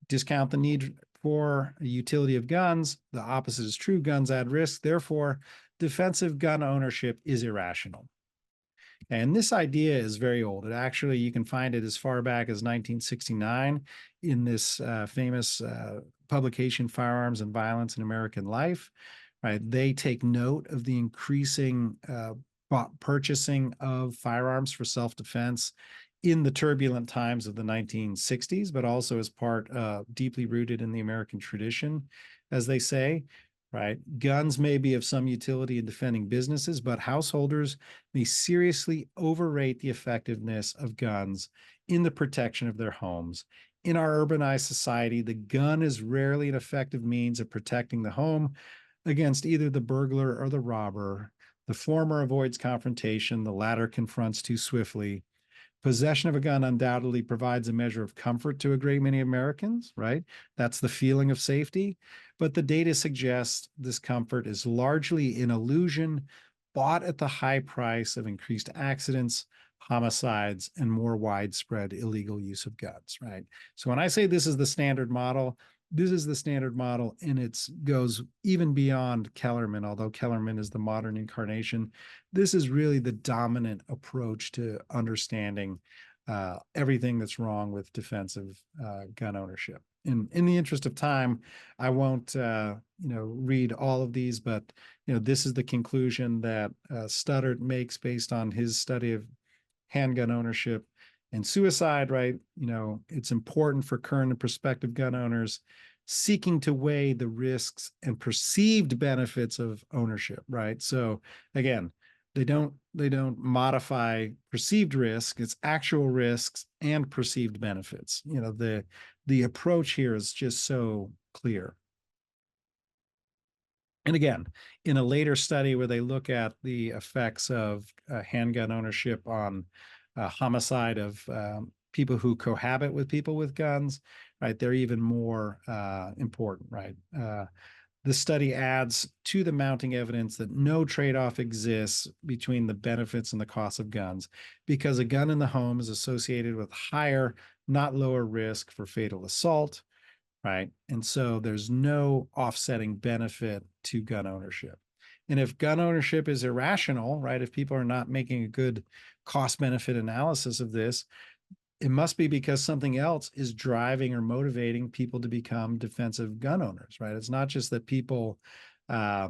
discount the need for a utility of guns. The opposite is true. Guns add risk. Therefore, defensive gun ownership is irrational. And this idea is very old. It actually, you can find it as far back as 1969 in this famous publication, Firearms and Violence in American Life. Right? They take note of the increasing purchasing of firearms for self-defense in the turbulent times of the 1960s, but also as part deeply rooted in the American tradition, as they say. Right? Guns may be of some utility in defending businesses, but householders may seriously overrate the effectiveness of guns in the protection of their homes in our urbanized society, the gun is rarely an effective means of protecting the home against either the burglar or the robber. The former avoids confrontation, the latter confronts too swiftly. Possession of a gun undoubtedly provides a measure of comfort to a great many Americans, right? That's the feeling of safety. But the data suggests this comfort is largely an illusion bought at the high price of increased accidents, homicides, and more widespread illegal use of guns, right? So when I say this is the standard model, this is the standard model, and it goes even beyond Kellerman, although Kellerman is the modern incarnation. This is really the dominant approach to understanding everything that's wrong with defensive gun ownership. In the interest of time, I won't read all of these, but this is the conclusion that Studdert makes based on his study of handgun ownership and suicide, right? It's important for current and prospective gun owners seeking to weigh the risks and perceived benefits of ownership, right? So again, they don't modify perceived risk, it's actual risks and perceived benefits. The approach here is just so clear. And again, in a later study where they look at the effects of handgun ownership on homicide of people who cohabit with people with guns, right, they're even more important, right? This study adds to the mounting evidence that no trade-off exists between the benefits and the cost of guns, because a gun in the home is associated with higher, not lower risk for fatal assault, right? And so there's no offsetting benefit to gun ownership. And if gun ownership is irrational, right, if people are not making a good cost-benefit analysis of this, it must be because something else is driving or motivating people to become defensive gun owners, right? It's not just that people, are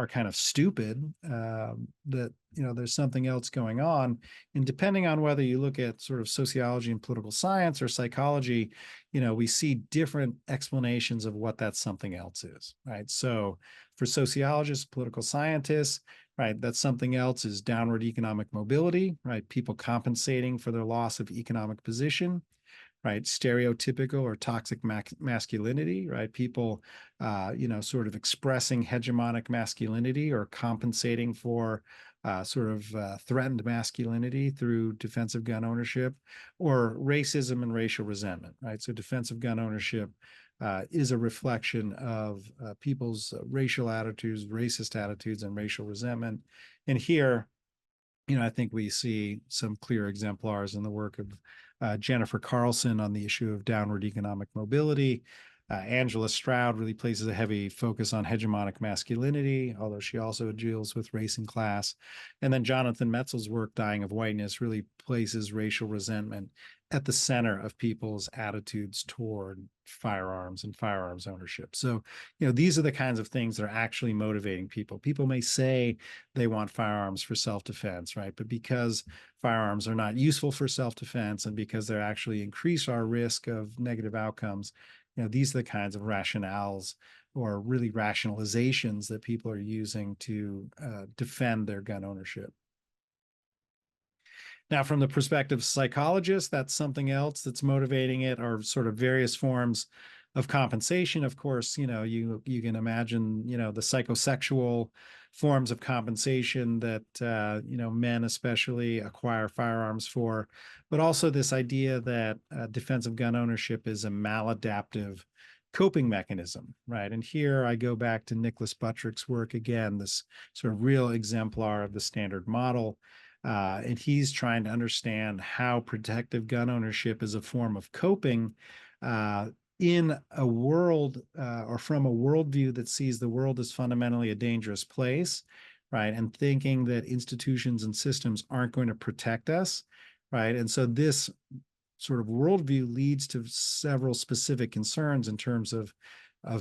kind of stupid, that, there's something else going on. And depending on whether you look at sort of sociology and political science or psychology, we see different explanations of what that something else is, right? So for sociologists, political scientists, right, that's something else is downward economic mobility, right? People compensating for their loss of economic position, right? Stereotypical or toxic masculinity, right? People, sort of expressing hegemonic masculinity or compensating for threatened masculinity through defensive gun ownership, or racism and racial resentment, right? So defensive gun ownership is a reflection of people's racial attitudes, racist attitudes, and racial resentment. And here, I think we see some clear exemplars in the work of Jennifer Carlson on the issue of downward economic mobility. Angela Stroud really places a heavy focus on hegemonic masculinity, although she also deals with race and class. And then Jonathan Metzel's work, Dying of Whiteness, really places racial resentment at the center of people's attitudes toward firearms and firearms ownership. So, these are the kinds of things that are actually motivating people. People may say they want firearms for self-defense, right? But because firearms are not useful for self-defense and because they actually increase our risk of negative outcomes, these are the kinds of rationales or really rationalizations that people are using to defend their gun ownership. Now, from the perspective of psychologists, that's something else that's motivating it, are sort of various forms of compensation. Of course, you can imagine, the psychosexual forms of compensation that, men especially acquire firearms for, but also this idea that defensive gun ownership is a maladaptive coping mechanism, right? And here I go back to Nicholas Buttrick's work again, this sort of real exemplar of the standard model. And he's trying to understand how protective gun ownership is a form of coping in a world or from a worldview that sees the world as fundamentally a dangerous place, right? And thinking that institutions and systems aren't going to protect us, right? And so this sort of worldview leads to several specific concerns in terms of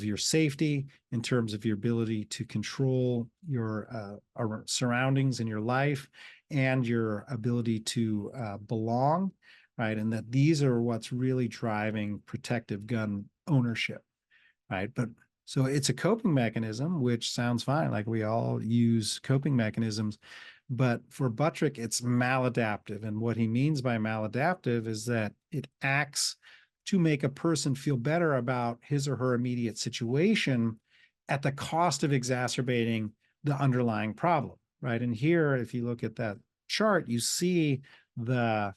your safety, in terms of your ability to control your surroundings in your life, and your ability to belong, right? And that these are what's really driving protective gun ownership, right? But so it's a coping mechanism, which sounds fine. Like we all use coping mechanisms, but for Buttrick, it's maladaptive. And what he means by maladaptive is that it acts to make a person feel better about his or her immediate situation at the cost of exacerbating the underlying problem, right? And here, if you look at that chart, you see the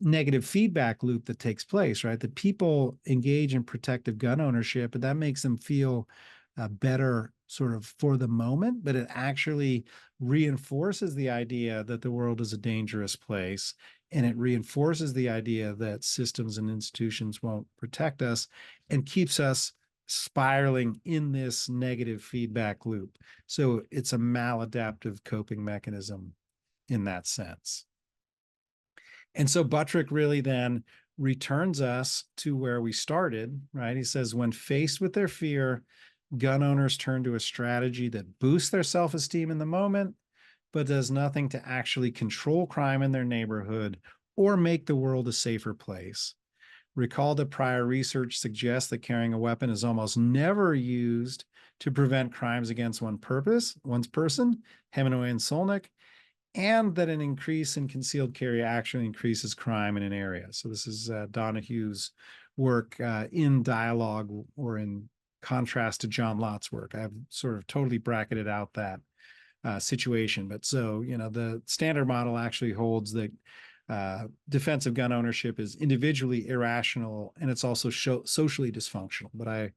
negative feedback loop that takes place, right? That people engage in protective gun ownership, and that makes them feel better sort of for the moment, but it actually reinforces the idea that the world is a dangerous place, and it reinforces the idea that systems and institutions won't protect us, and keeps us spiraling in this negative feedback loop. So it's a maladaptive coping mechanism in that sense. And so Buttrick really then returns us to where we started, right? He says, when faced with their fear, gun owners turn to a strategy that boosts their self-esteem in the moment, but does nothing to actually control crime in their neighborhood or make the world a safer place. Recall that prior research suggests that carrying a weapon is almost never used to prevent crimes against one's person, Hemingway and Solnick, and that an increase in concealed carry actually increases crime in an area. So this is Donahue's work in dialogue, or in contrast to John Lott's work. I have sort of totally bracketed out that situation. But so, the standard model actually holds that defensive gun ownership is individually irrational, and it's also socially dysfunctional. But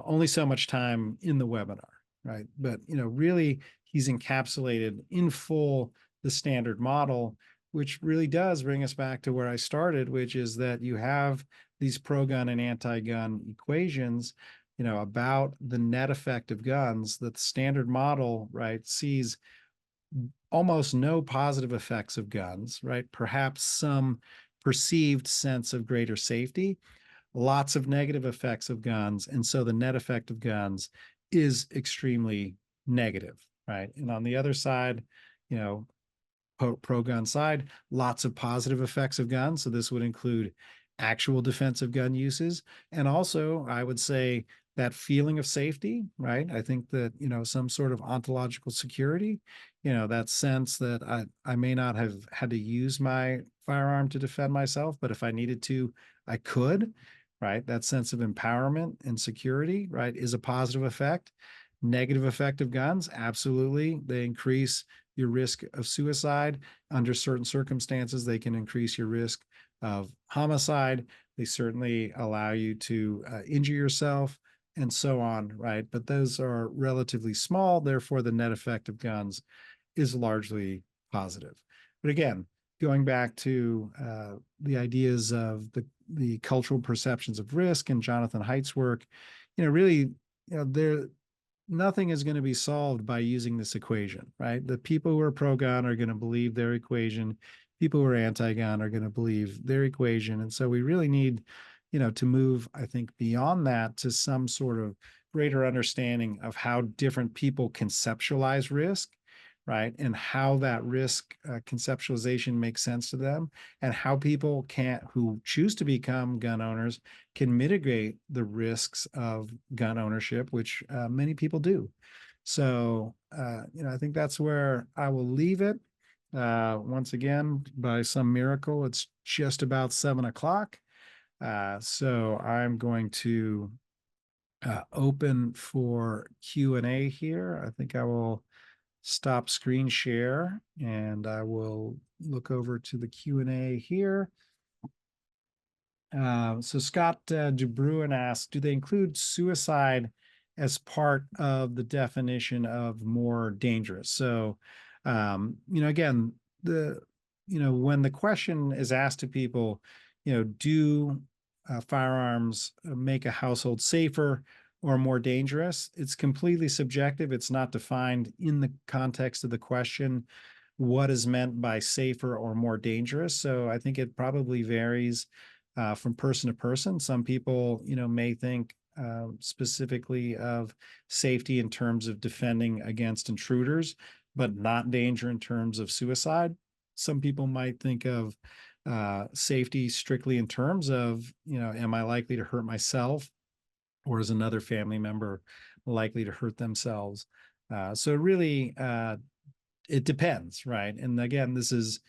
only so much time in the webinar, right? But, really he's encapsulated in full the standard model, which really does bring us back to where I started, which is that you have these pro-gun and anti-gun equations, about the net effect of guns, that the standard model, right, sees almost no positive effects of guns, right? Perhaps some perceived sense of greater safety, lots of negative effects of guns. And so the net effect of guns is extremely negative, right? And on the other side, pro-gun side, lots of positive effects of guns. So this would include actual defensive gun uses. And also, I would say, that feeling of safety, right? I think that, some sort of ontological security, that sense that I may not have had to use my firearm to defend myself, but if I needed to, I could, right? That sense of empowerment and security, right, is a positive effect. Negative effect of guns, absolutely. They increase your risk of suicide. Under certain circumstances, they can increase your risk of homicide. They certainly allow you to injure yourself and so on, right? But those are relatively small. Therefore, the net effect of guns is largely positive. But again, going back to the ideas of the cultural perceptions of risk and Jonathan Haidt's work, really, nothing is going to be solved by using this equation, right? The people who are pro-gun are going to believe their equation. People who are anti-gun are going to believe their equation. And so we really need, to move, I think, beyond that to some sort of greater understanding of how different people conceptualize risk, right? And how that risk conceptualization makes sense to them, and how people who choose to become gun owners can mitigate the risks of gun ownership, which many people do. So, I think that's where I will leave it. Once again, by some miracle, it's just about 7 o'clock. So I'm going to open for Q&A here. I think I will stop screen share, and I will look over to the Q&A here. So Scott DeBruin asks, do they include suicide as part of the definition of more dangerous? So, again, when the question is asked to people, do firearms make a household safer or more dangerous? It's completely subjective. It's not defined in the context of the question what is meant by safer or more dangerous. So I think it probably varies from person to person. Some people, may think specifically of safety in terms of defending against intruders, but not danger in terms of suicide. Some people might think of safety strictly in terms of, am I likely to hurt myself, or is another family member likely to hurt themselves? So really, it depends, right? And again, this is,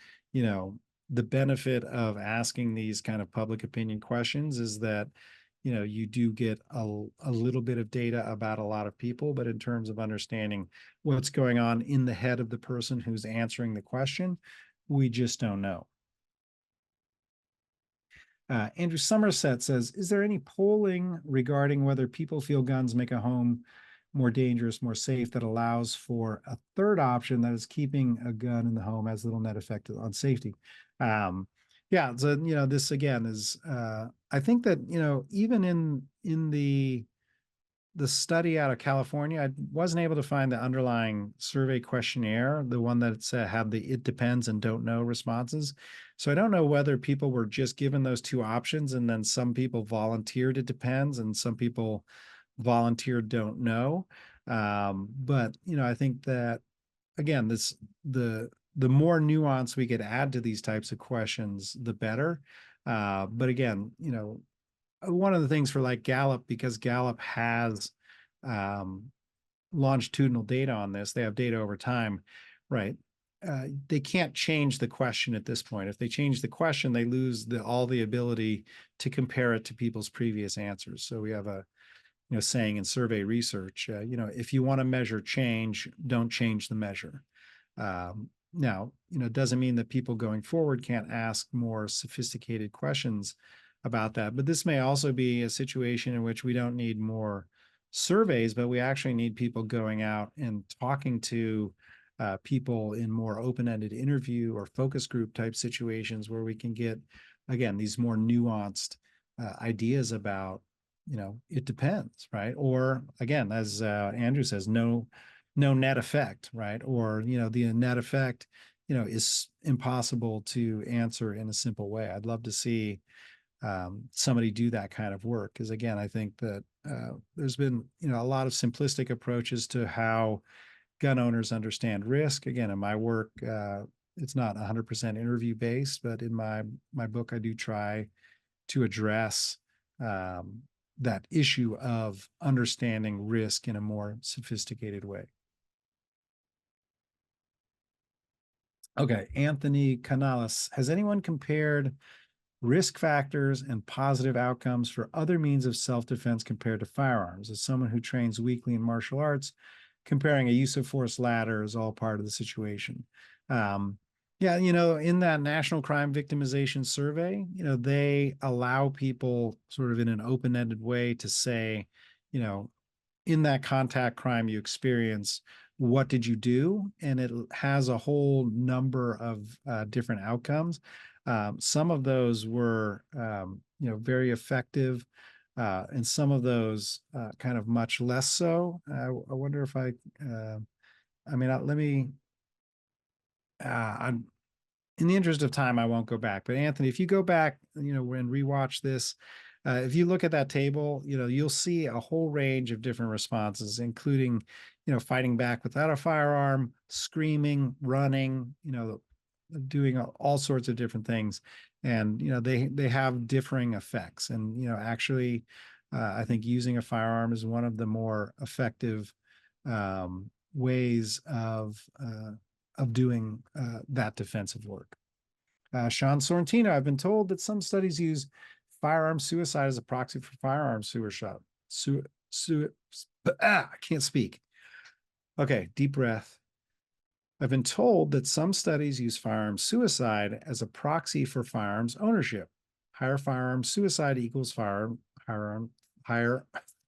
the benefit of asking these kind of public opinion questions is that, you do get a little bit of data about a lot of people, but in terms of understanding what's going on in the head of the person who's answering the question, we just don't know. Andrew Somerset says, is there any polling regarding whether people feel guns make a home more dangerous, more safe, that allows for a third option, that is keeping a gun in the home has little net effect on safety? Yeah, so, this again is, I think that, even in the study out of California, I wasn't able to find the underlying survey questionnaire, the one that had the "it depends" and "don't know" responses. So I don't know whether people were just given those two options, and then some people volunteered "it depends" and some people volunteered "don't know." But I think that, again, the more nuance we could add to these types of questions, the better. But again, one of the things for like Gallup, because Gallup has longitudinal data on this, they have data over time, right? They can't change the question at this point. If they change the question, they lose all the ability to compare it to people's previous answers. So we have a saying in survey research, if you want to measure change, don't change the measure. Now, it doesn't mean that people going forward can't ask more sophisticated questions about that. But this may also be a situation in which we don't need more surveys, but we actually need people going out and talking to people in more open-ended interview or focus group type situations, where we can get, again, these more nuanced ideas about, it depends, right? Or again, as Andrew says, no net effect, right? Or, the net effect, is impossible to answer in a simple way. I'd love to see somebody do that kind of work, because again, I think that there's been a lot of simplistic approaches to how gun owners understand risk. Again, in my work, it's not 100% interview based, but in my book, I do try to address that issue of understanding risk in a more sophisticated way. Okay, Anthony Canales, has anyone compared risk factors and positive outcomes for other means of self-defense compared to firearms? As someone who trains weekly in martial arts, comparing a use of force ladder is all part of the situation. Yeah, in that National Crime Victimization Survey, they allow people sort of in an open-ended way to say, in that contact crime you experience, what did you do? And it has a whole number of different outcomes. Some of those were, very effective, and some of those kind of much less so. I wonder if let me, I'm, in the interest of time, I won't go back. But Anthony, if you go back, and rewatch this, if you look at that table, you'll see a whole range of different responses, including, fighting back without a firearm, screaming, running, doing all sorts of different things. And, they have differing effects. And, actually, I think using a firearm is one of the more effective ways of doing that defensive work. Sean Sorrentino, I've been told that some studies use firearm suicide as a proxy for firearm suicide. I can't speak. Okay, deep breath. I've been told that some studies use firearm suicide as a proxy for firearms ownership. Higher firearm suicide equals higher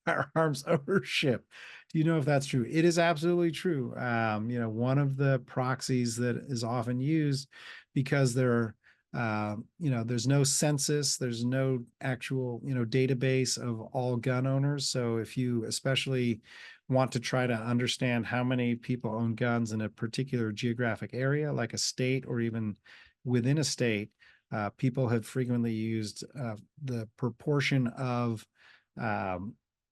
firearms ownership. Do you know if that's true? It is absolutely true. One of the proxies that is often used, because there's no census, there's no actual, database of all gun owners. So if you especially want to try to understand how many people own guns in a particular geographic area, like a state or even within a state, people have frequently used the proportion of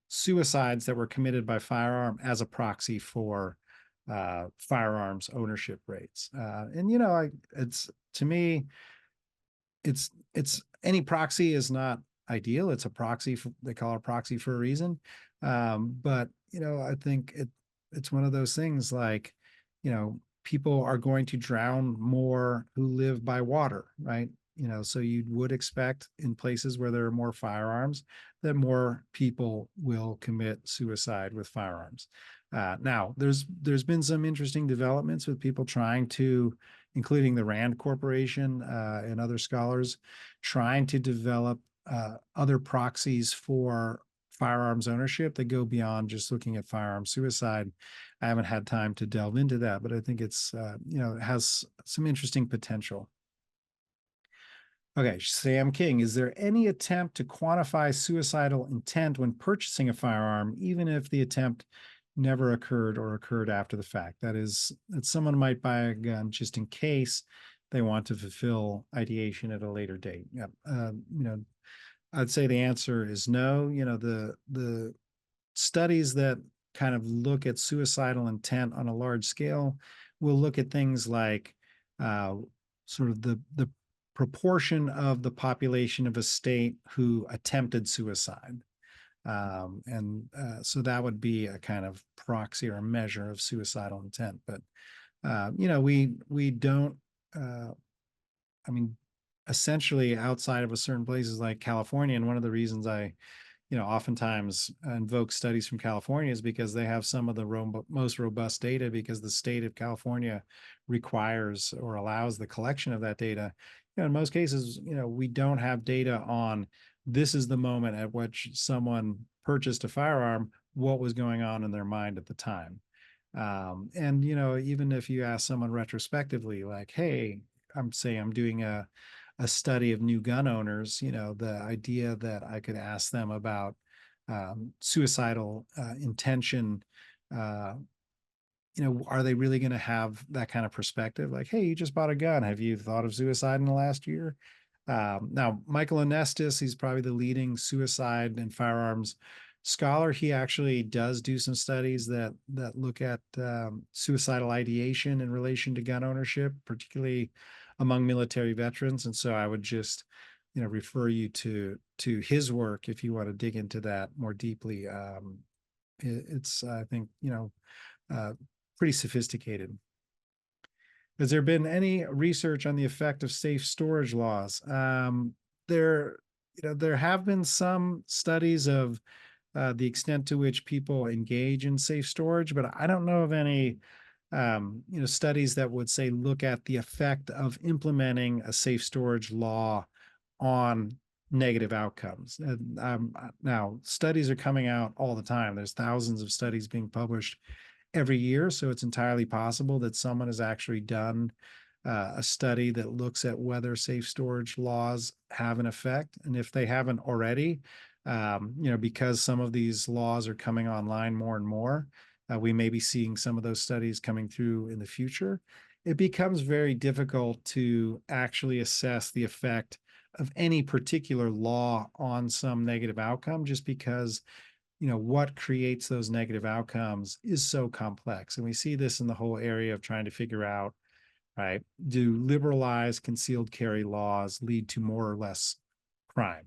suicides that were committed by firearm as a proxy for firearms ownership rates. And it's, to me, it's any proxy is not ideal. It's a proxy they call it a proxy for a reason. But I think it's one of those things, like, people are going to drown more who live by water, right? So you would expect in places where there are more firearms that more people will commit suicide with firearms. Now, there's been some interesting developments with people trying to, including the Rand Corporation and other scholars, trying to develop other proxies for firearms ownership that go beyond just looking at firearm suicide. I haven't had time to delve into that, but I think it's it has some interesting potential. Okay, Sam King, is there any attempt to quantify suicidal intent when purchasing a firearm, even if the attempt never occurred or occurred after the fact? That is, that someone might buy a gun just in case they want to fulfill ideation at a later date. Yep. I'd say the answer is no. The studies that kind of look at suicidal intent on a large scale will look at things like uh, sort of the proportion of the population of a state who attempted suicide. So that would be a kind of proxy or a measure of suicidal intent. But, we don't, I mean, essentially outside of a certain places like California, and one of the reasons I oftentimes invoke studies from California is because they have some of the most robust data, because the state of California requires or allows the collection of that data. In most cases, we don't have data on this is the moment at which someone purchased a firearm, what was going on in their mind at the time. And, even if you ask someone retrospectively, like, hey, I'm doing a study of new gun owners, the idea that I could ask them about suicidal intention, uh, are they really going to have that kind of perspective? Like, hey, you just bought a gun. Have you thought of suicide in the last year? Now, Michael Onestis, he's probably the leading suicide and firearms scholar. He actually does do some studies that look at suicidal ideation in relation to gun ownership, particularly among military veterans. And so I would just, refer you to his work if you want to dig into that more deeply. It's I think uh, pretty sophisticated. Has there been any research on the effect of safe storage laws? There, there have been some studies of the extent to which people engage in safe storage, but I don't know of any, studies that would say look at the effect of implementing a safe storage law on negative outcomes. And, now, studies are coming out all the time. There's thousands of studies being published every year. So it's entirely possible that someone has actually done a study that looks at whether safe storage laws have an effect. And if they haven't already, because some of these laws are coming online more and more, we may be seeing some of those studies coming through in the future. It becomes very difficult to actually assess the effect of any particular law on some negative outcome, just because what creates those negative outcomes is so complex. And we see this in the whole area of trying to figure out, right, do liberalized concealed carry laws lead to more or less crime?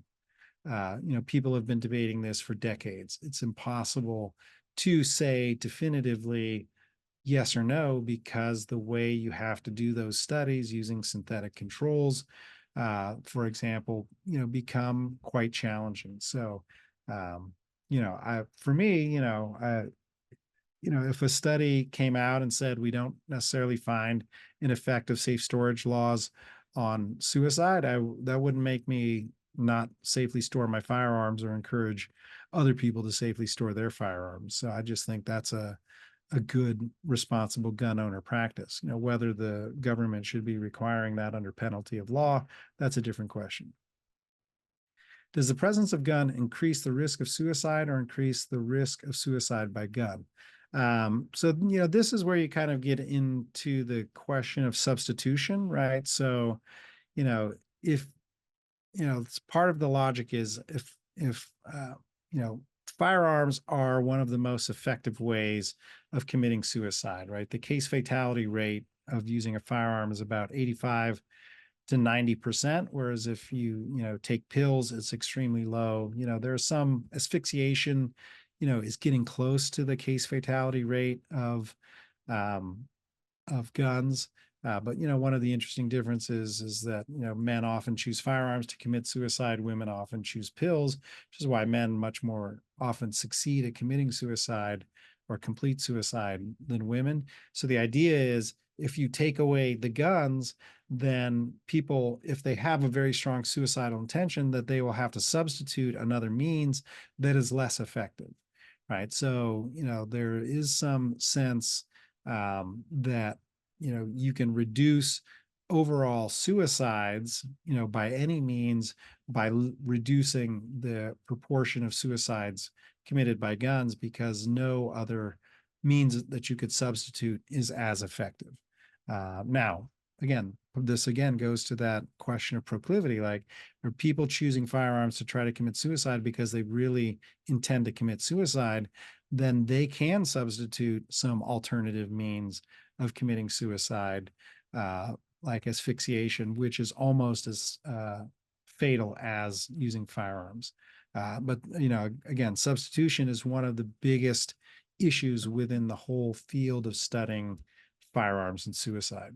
People have been debating this for decades. It's impossible to say definitively yes or no, because the way you have to do those studies using synthetic controls, for example, become quite challenging. So, for me, if a study came out and said we don't necessarily find an effect of safe storage laws on suicide, that wouldn't make me not safely store my firearms or encourage other people to safely store their firearms. So I just think that's a good, responsible gun owner practice. Whether the government should be requiring that under penalty of law, that's a different question. Does the presence of gun increase the risk of suicide or increase the risk of suicide by gun? So, this is where you kind of get into the question of substitution, right? So, if, it's part of the logic is if, firearms are one of the most effective ways of committing suicide, right? The case fatality rate of using a firearm is about 85 to 90%, whereas if you take pills, it's extremely low. There's some asphyxiation, is getting close to the case fatality rate of of guns. But one of the interesting differences is that men often choose firearms to commit suicide. Women often choose pills, which is why men much more often succeed at committing suicide or complete suicide than women. So the idea is, if you take away the guns, then people, if they have a very strong suicidal intention, that they will have to substitute another means that is less effective, right? So there is some sense that you can reduce overall suicides by any means by reducing the proportion of suicides committed by guns, because no other means that you could substitute is as effective. Now, again, this again goes to that question of proclivity. Like, are people choosing firearms to try to commit suicide because they really intend to commit suicide? Then they can substitute some alternative means of committing suicide, like asphyxiation, which is almost as fatal as using firearms. But again, substitution is one of the biggest issues within the whole field of studying firearms and suicide.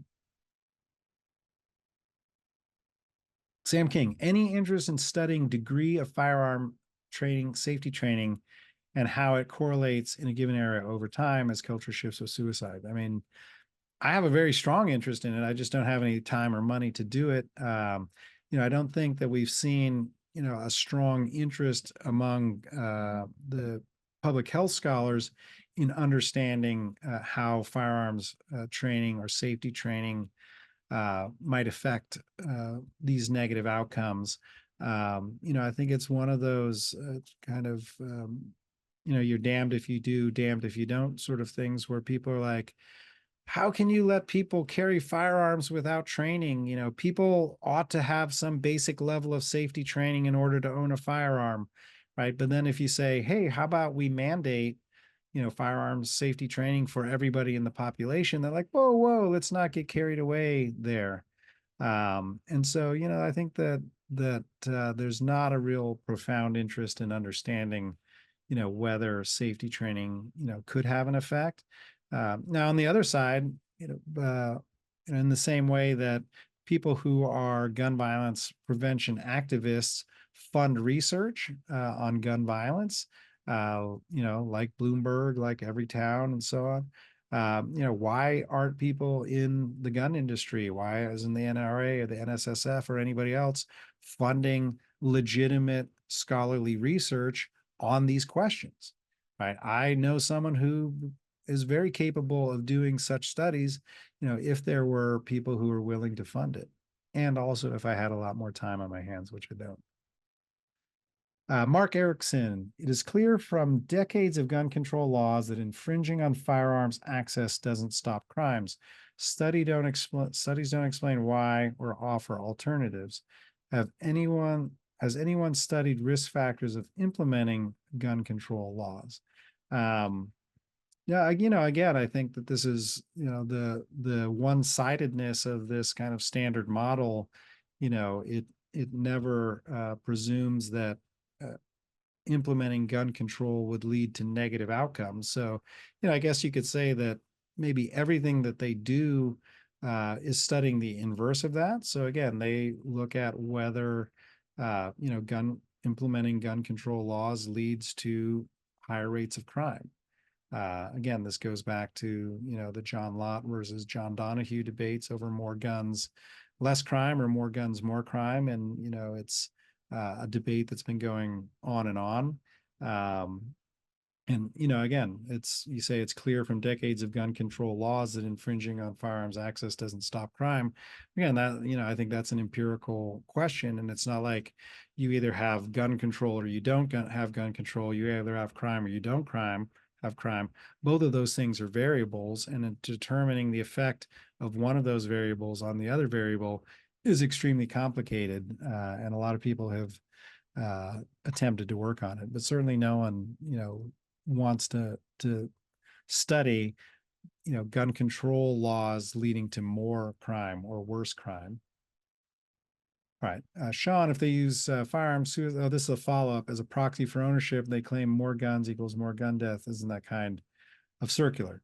Sam King, any interest in studying degree of firearm training, safety training, and how it correlates in a given area over time as culture shifts with suicide? I mean, I have a very strong interest in it. I just don't have any time or money to do it. I don't think that we've seen, a strong interest among the public health scholars in understanding how firearms training or safety training might affect these negative outcomes. I think it's one of those kind of, you're damned if you do, damned if you don't sort of things, where people are like, how can you let people carry firearms without training? People ought to have some basic level of safety training in order to own a firearm, right? But then if you say, hey, how about we mandate, firearms safety training for everybody in the population, they're like, whoa, let's not get carried away there. And so, I think that there's not a real profound interest in understanding, whether safety training, could have an effect. Now, on the other side, in the same way that people who are gun violence prevention activists fund research on gun violence, like Bloomberg, like Everytown, and so on. Why aren't people in the gun industry? Why isn't the NRA or the NSSF or anybody else funding legitimate scholarly research on these questions? Right? I know someone who is very capable of doing such studies, if there were people who were willing to fund it. And also if I had a lot more time on my hands, which I don't. Mark Erickson, it is clear from decades of gun control laws that infringing on firearms access doesn't stop crimes. Studies don't explain why or offer alternatives. Has anyone studied risk factors of implementing gun control laws? Yeah, again, I think that this is, the one-sidedness of this kind of standard model. It never presumes that implementing gun control would lead to negative outcomes. So, I guess you could say that maybe everything that they do is studying the inverse of that. So again, they look at whether, implementing gun control laws leads to higher rates of crime. Again, this goes back to, the John Lott versus John Donahue debates over more guns, less crime, or more guns, more crime. And, it's a debate that's been going on and on. And, again, you say it's clear from decades of gun control laws that infringing on firearms access doesn't stop crime. Again, that, I think that's an empirical question. And it's not like you either have gun control or you don't have gun control. You either have crime or you don't have crime. Both of those things are variables, and in determining the effect of one of those variables on the other variable is extremely complicated. And a lot of people have attempted to work on it, but certainly no one, wants to study, gun control laws leading to more crime or worse crime. All right, Sean, if they use firearms, this is a follow-up, as a proxy for ownership, they claim more guns equals more gun death. Isn't that kind of circular?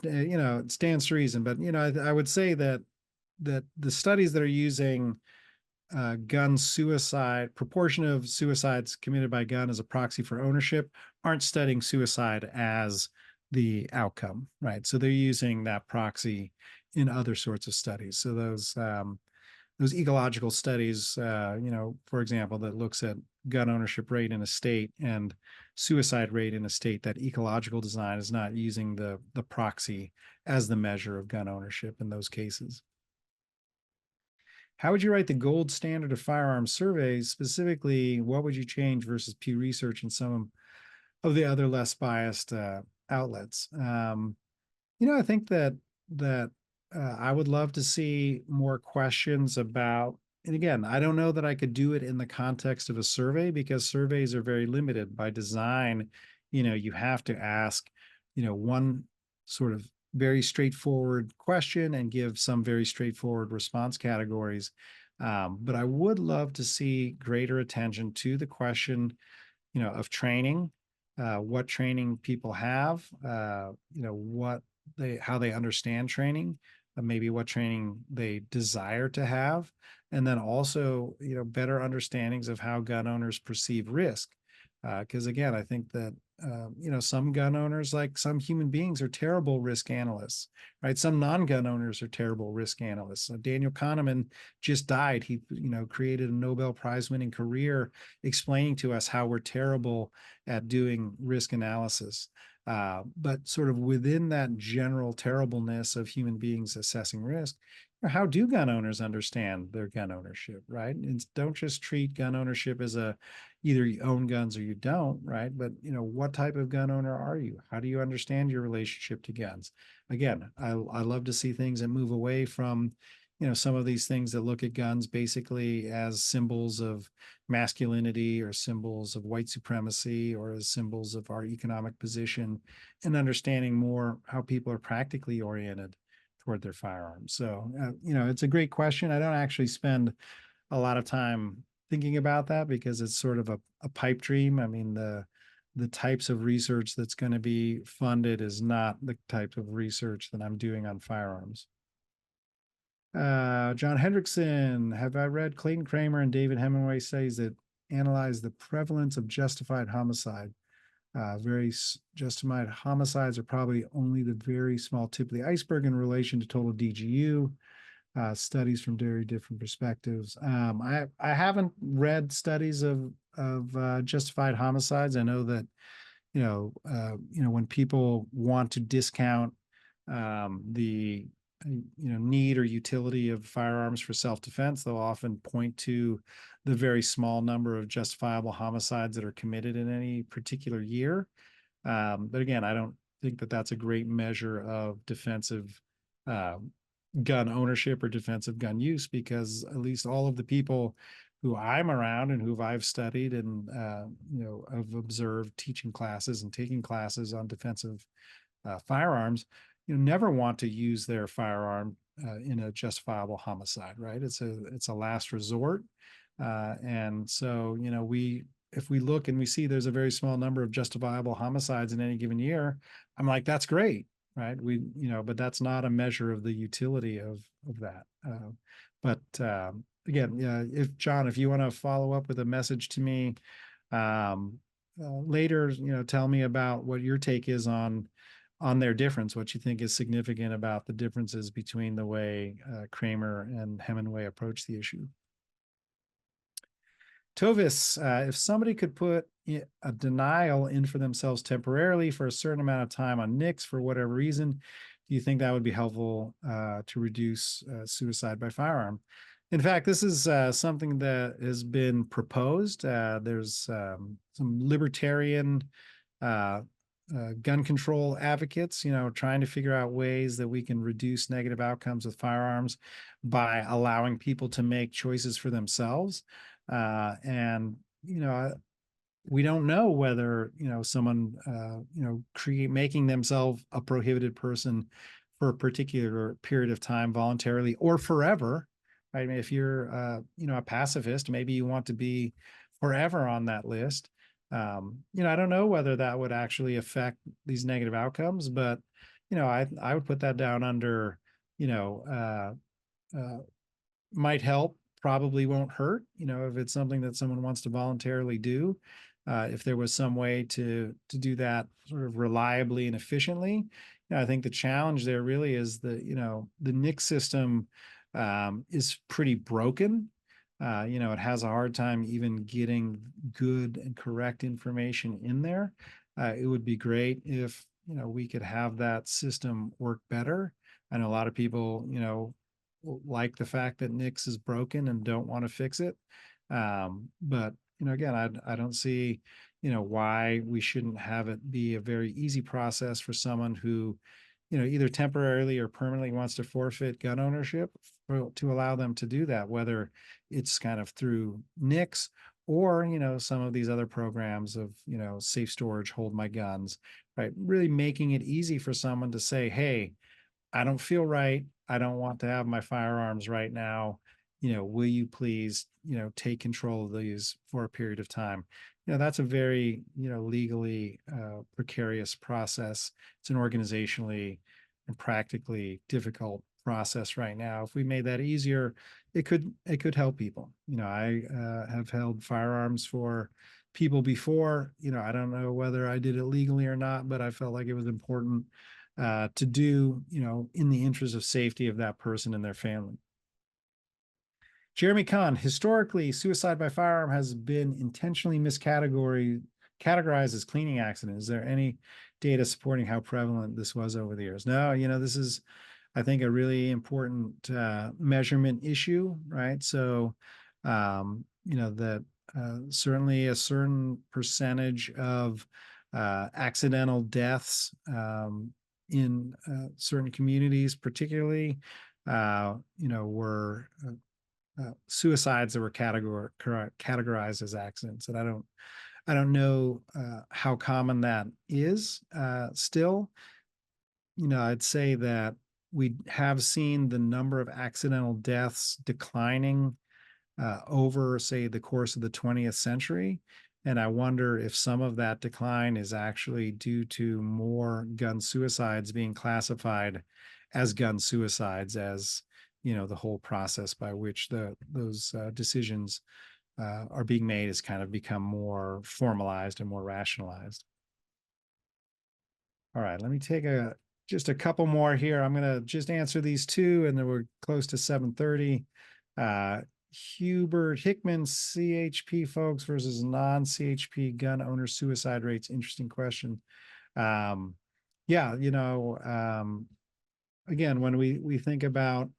it stands to reason. But I would say that the studies that are using gun suicide, proportion of suicides committed by gun as a proxy for ownership, aren't studying suicide as the outcome, right? So they're using that proxy in other sorts of studies. So those ecological studies, for example, that looks at gun ownership rate in a state and suicide rate in a state, that ecological design is not using the proxy as the measure of gun ownership in those cases. How would you write the gold standard of firearms surveys? Specifically, what would you change versus Pew Research and some of the other less biased outlets? I think that I would love to see more questions about. And again, I don't know that I could do it in the context of a survey because surveys are very limited by design. You have to ask, one sort of very straightforward question and give some very straightforward response categories. But I would love to see greater attention to the question, of training, what training people have, how they understand training, maybe what training they desire to have, and then also, better understandings of how gun owners perceive risk. Because again, I think that some gun owners, like some human beings, are terrible risk analysts, right? Some non-gun owners are terrible risk analysts. Daniel Kahneman just died. He, created a Nobel Prize-winning career explaining to us how we're terrible at doing risk analysis. But sort of within that general terribleness of human beings assessing risk, how do gun owners understand their gun ownership, right? And don't just treat gun ownership as either you own guns or you don't, right? But what type of gun owner are you? How do you understand your relationship to guns? Again, I love to see things that move away from some of these things that look at guns basically as symbols of masculinity or symbols of white supremacy or as symbols of our economic position, and understanding more how people are practically oriented toward their firearms. So, it's a great question. I don't actually spend a lot of time thinking about that because it's sort of a pipe dream. I mean, the types of research that's going to be funded is not the type of research that I'm doing on firearms. John Hendrickson, have I read Clayton Kramer and David Hemingway studies that analyze the prevalence of justified homicide? Justified homicides are probably only the very small tip of the iceberg in relation to total DGU. Studies from very different perspectives. I haven't read studies of justified homicides. I know that when people want to discount the need or utility of firearms for self-defense, they'll often point to the very small number of justifiable homicides that are committed in any particular year. But again, I don't think that that's a great measure of defensive gun ownership or defensive gun use, because at least all of the people who I'm around and who I've studied and have observed teaching classes and taking classes on defensive firearms, never want to use their firearm in a justifiable homicide, right? It's a last resort, and so if we look and we see there's a very small number of justifiable homicides in any given year, I'm like, that's great, right? But that's not a measure of the utility of that. But again, if you want to follow up with a message to me later, tell me about what your take is on their difference, what you think is significant about the differences between the way Kramer and Hemingway approach the issue. Tovis, if somebody could put a denial in for themselves temporarily for a certain amount of time on NICS for whatever reason, do you think that would be helpful to reduce suicide by firearm? In fact, this is something that has been proposed. There's some libertarian gun control advocates, trying to figure out ways that we can reduce negative outcomes with firearms by allowing people to make choices for themselves. And we don't know whether someone making themselves a prohibited person for a particular period of time voluntarily or forever, right? I mean, if you're a pacifist, maybe you want to be forever on that list. I don't know whether that would actually affect these negative outcomes, but I would put that down under, you know, might help, probably won't hurt, if it's something that someone wants to voluntarily do. If there was some way to do that sort of reliably and efficiently. I think the challenge there really is the NICS system is pretty broken. It has a hard time even getting good and correct information in there. It would be great if we could have that system work better. I know a lot of people, like the fact that NICS is broken and don't want to fix it. But again, I don't see, why we shouldn't have it be a very easy process for someone who, either temporarily or permanently wants to forfeit gun ownership to allow them to do that, whether it's kind of through NICS or, some of these other programs of, safe storage, hold my guns, right? Really making it easy for someone to say, hey, I don't feel right. I don't want to have my firearms right now. Will you please, take control of these for a period of time? That's a very, legally precarious process. It's an organizationally and practically difficult process right now. If we made that easier, it could help people. I have held firearms for people before. I don't know whether I did it legally or not, but I felt like it was important to do, in the interest of safety of that person and their family. Jeremy Kahn, historically, suicide by firearm has been intentionally categorized as cleaning accident. Is there any data supporting how prevalent this was over the years? No, this is, I think, a really important measurement issue, right? So, that certainly a certain percentage of accidental deaths in certain communities, particularly, were suicides that were categorized as accidents. And I don't know how common that is still. I'd say that we have seen the number of accidental deaths declining over, say, the course of the 20th century. And I wonder if some of that decline is actually due to more gun suicides being classified as gun suicides, as the whole process by which those decisions are being made has kind of become more formalized and more rationalized. All right, let me take just a couple more here. I'm going to just answer these two, and then we're close to 7:30. Hubert Hickman, CHP folks versus non-CHP gun owner suicide rates. Interesting question. Yeah, again, when we think about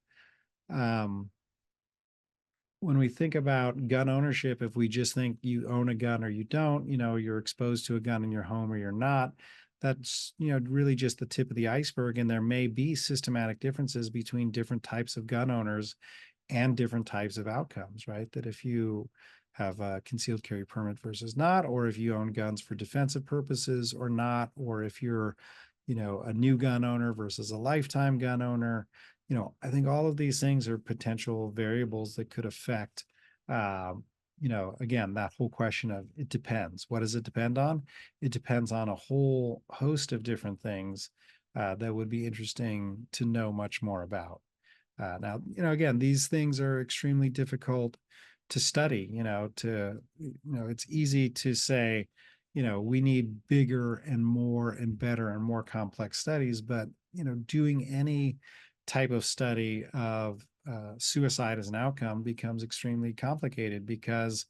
gun ownership, if we just think you own a gun or you don't, you're exposed to a gun in your home or you're not, that's, really just the tip of the iceberg. And there may be systematic differences between different types of gun owners and different types of outcomes, right? That if you have a concealed carry permit versus not, or if you own guns for defensive purposes or not, or if you're, a new gun owner versus a lifetime gun owner, I think all of these things are potential variables that could affect, again, that whole question of it depends. What does it depend on? It depends on a whole host of different things that would be interesting to know much more about. Now, again, these things are extremely difficult to study, it's easy to say, we need bigger and more and better and more complex studies, but, doing any type of study of suicide as an outcome becomes extremely complicated because,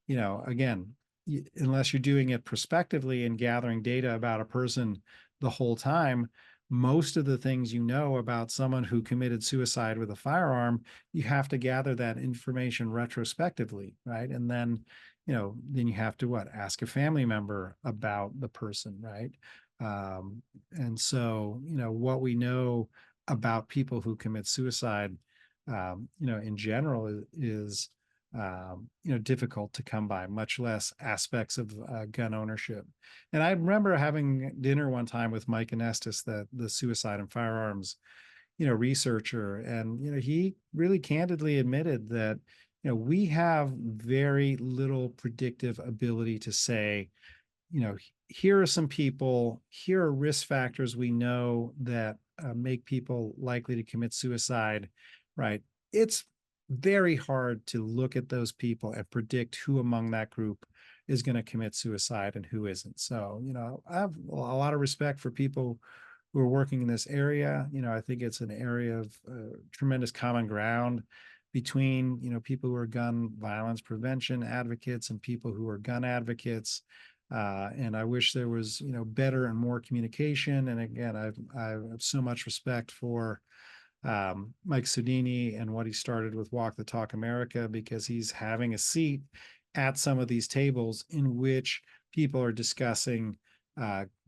again, unless you're doing it prospectively and gathering data about a person the whole time, most of the things about someone who committed suicide with a firearm, you have to gather that information retrospectively, right? And then, then you have to ask a family member about the person, right? And so, what we know about people who commit suicide, in general is difficult to come by, much less aspects of gun ownership. And I remember having dinner one time with Mike Anestis, the suicide and firearms, researcher, and he really candidly admitted that we have very little predictive ability to say, here are some people, here are risk factors we know that make people likely to commit suicide, right? It's very hard to look at those people and predict who among that group is going to commit suicide and who isn't. So, I have a lot of respect for people who are working in this area. I think it's an area of tremendous common ground between, people who are gun violence prevention advocates and people who are gun advocates. And I wish there was, better and more communication. And again, I have so much respect for Mike Sudini and what he started with Walk the Talk America, because he's having a seat at some of these tables in which people are discussing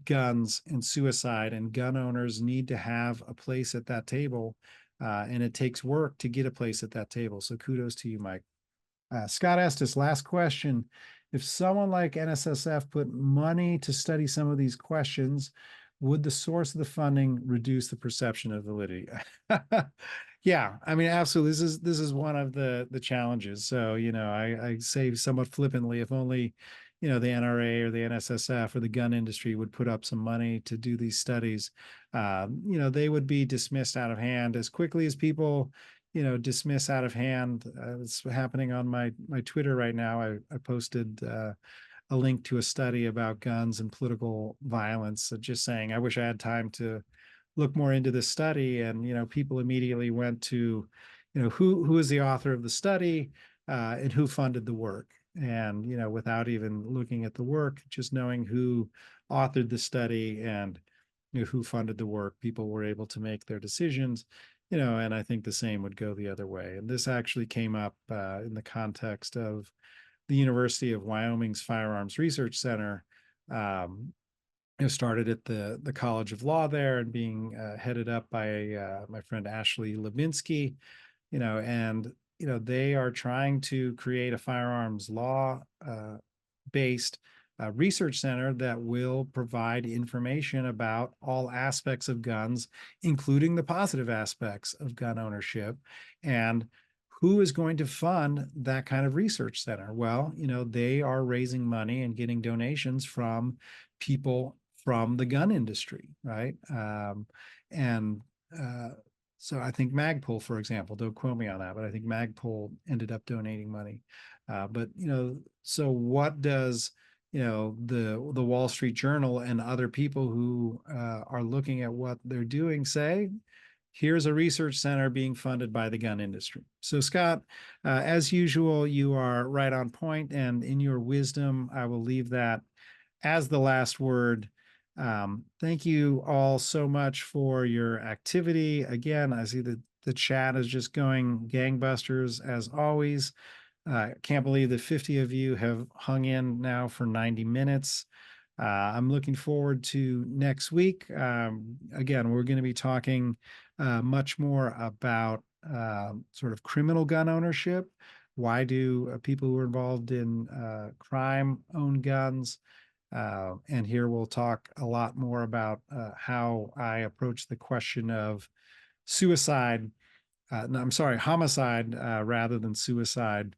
guns and suicide, and gun owners need to have a place at that table. And it takes work to get a place at that table. So kudos to you, Mike. Scott asked his last question. If someone like NSSF put money to study some of these questions, would the source of the funding reduce the perception of validity? Yeah, I mean, absolutely. This is one of the challenges. So, I say somewhat flippantly, if only, the NRA or the NSSF or the gun industry would put up some money to do these studies, they would be dismissed out of hand as quickly as people dismiss out of hand. It's happening on my Twitter right now. I posted a link to a study about guns and political violence, just saying I wish I had time to look more into this study. And people immediately went to who is the author of the study, and who funded the work. And without even looking at the work, just knowing who authored the study and who funded the work, people were able to make their decisions. And I think the same would go the other way. And this actually came up in the context of the University of Wyoming's Firearms Research Center. Started at the College of Law there and being headed up by my friend Ashley Levinsky, and they are trying to create a firearms law based research center that will provide information about all aspects of guns, including the positive aspects of gun ownership. And who is going to fund that kind of research center? Well, they are raising money and getting donations from people from the gun industry, right? And so I think Magpul, for example, don't quote me on that, but I think Magpul ended up donating money. But so what does the Wall Street Journal and other people who are looking at what they're doing say? Here's a research center being funded by the gun industry. So Scott, as usual, you are right on point, and in your wisdom, I will leave that as the last word. Thank you all so much for your activity. Again, I see that the chat is just going gangbusters as always. Can't believe that 50 of you have hung in now for 90 minutes. I'm looking forward to next week. Again, we're going to be talking much more about sort of criminal gun ownership. Why do people who are involved in crime own guns? And here we'll talk a lot more about how I approach the question of suicide. No, I'm sorry, homicide rather than suicide.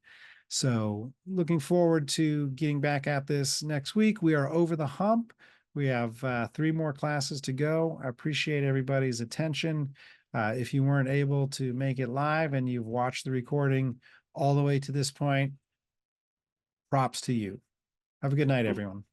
So looking forward to getting back at this next week. We are over the hump. We have 3 more classes to go. I appreciate everybody's attention. If you weren't able to make it live and you've watched the recording all the way to this point, props to you. Have a good night, everyone.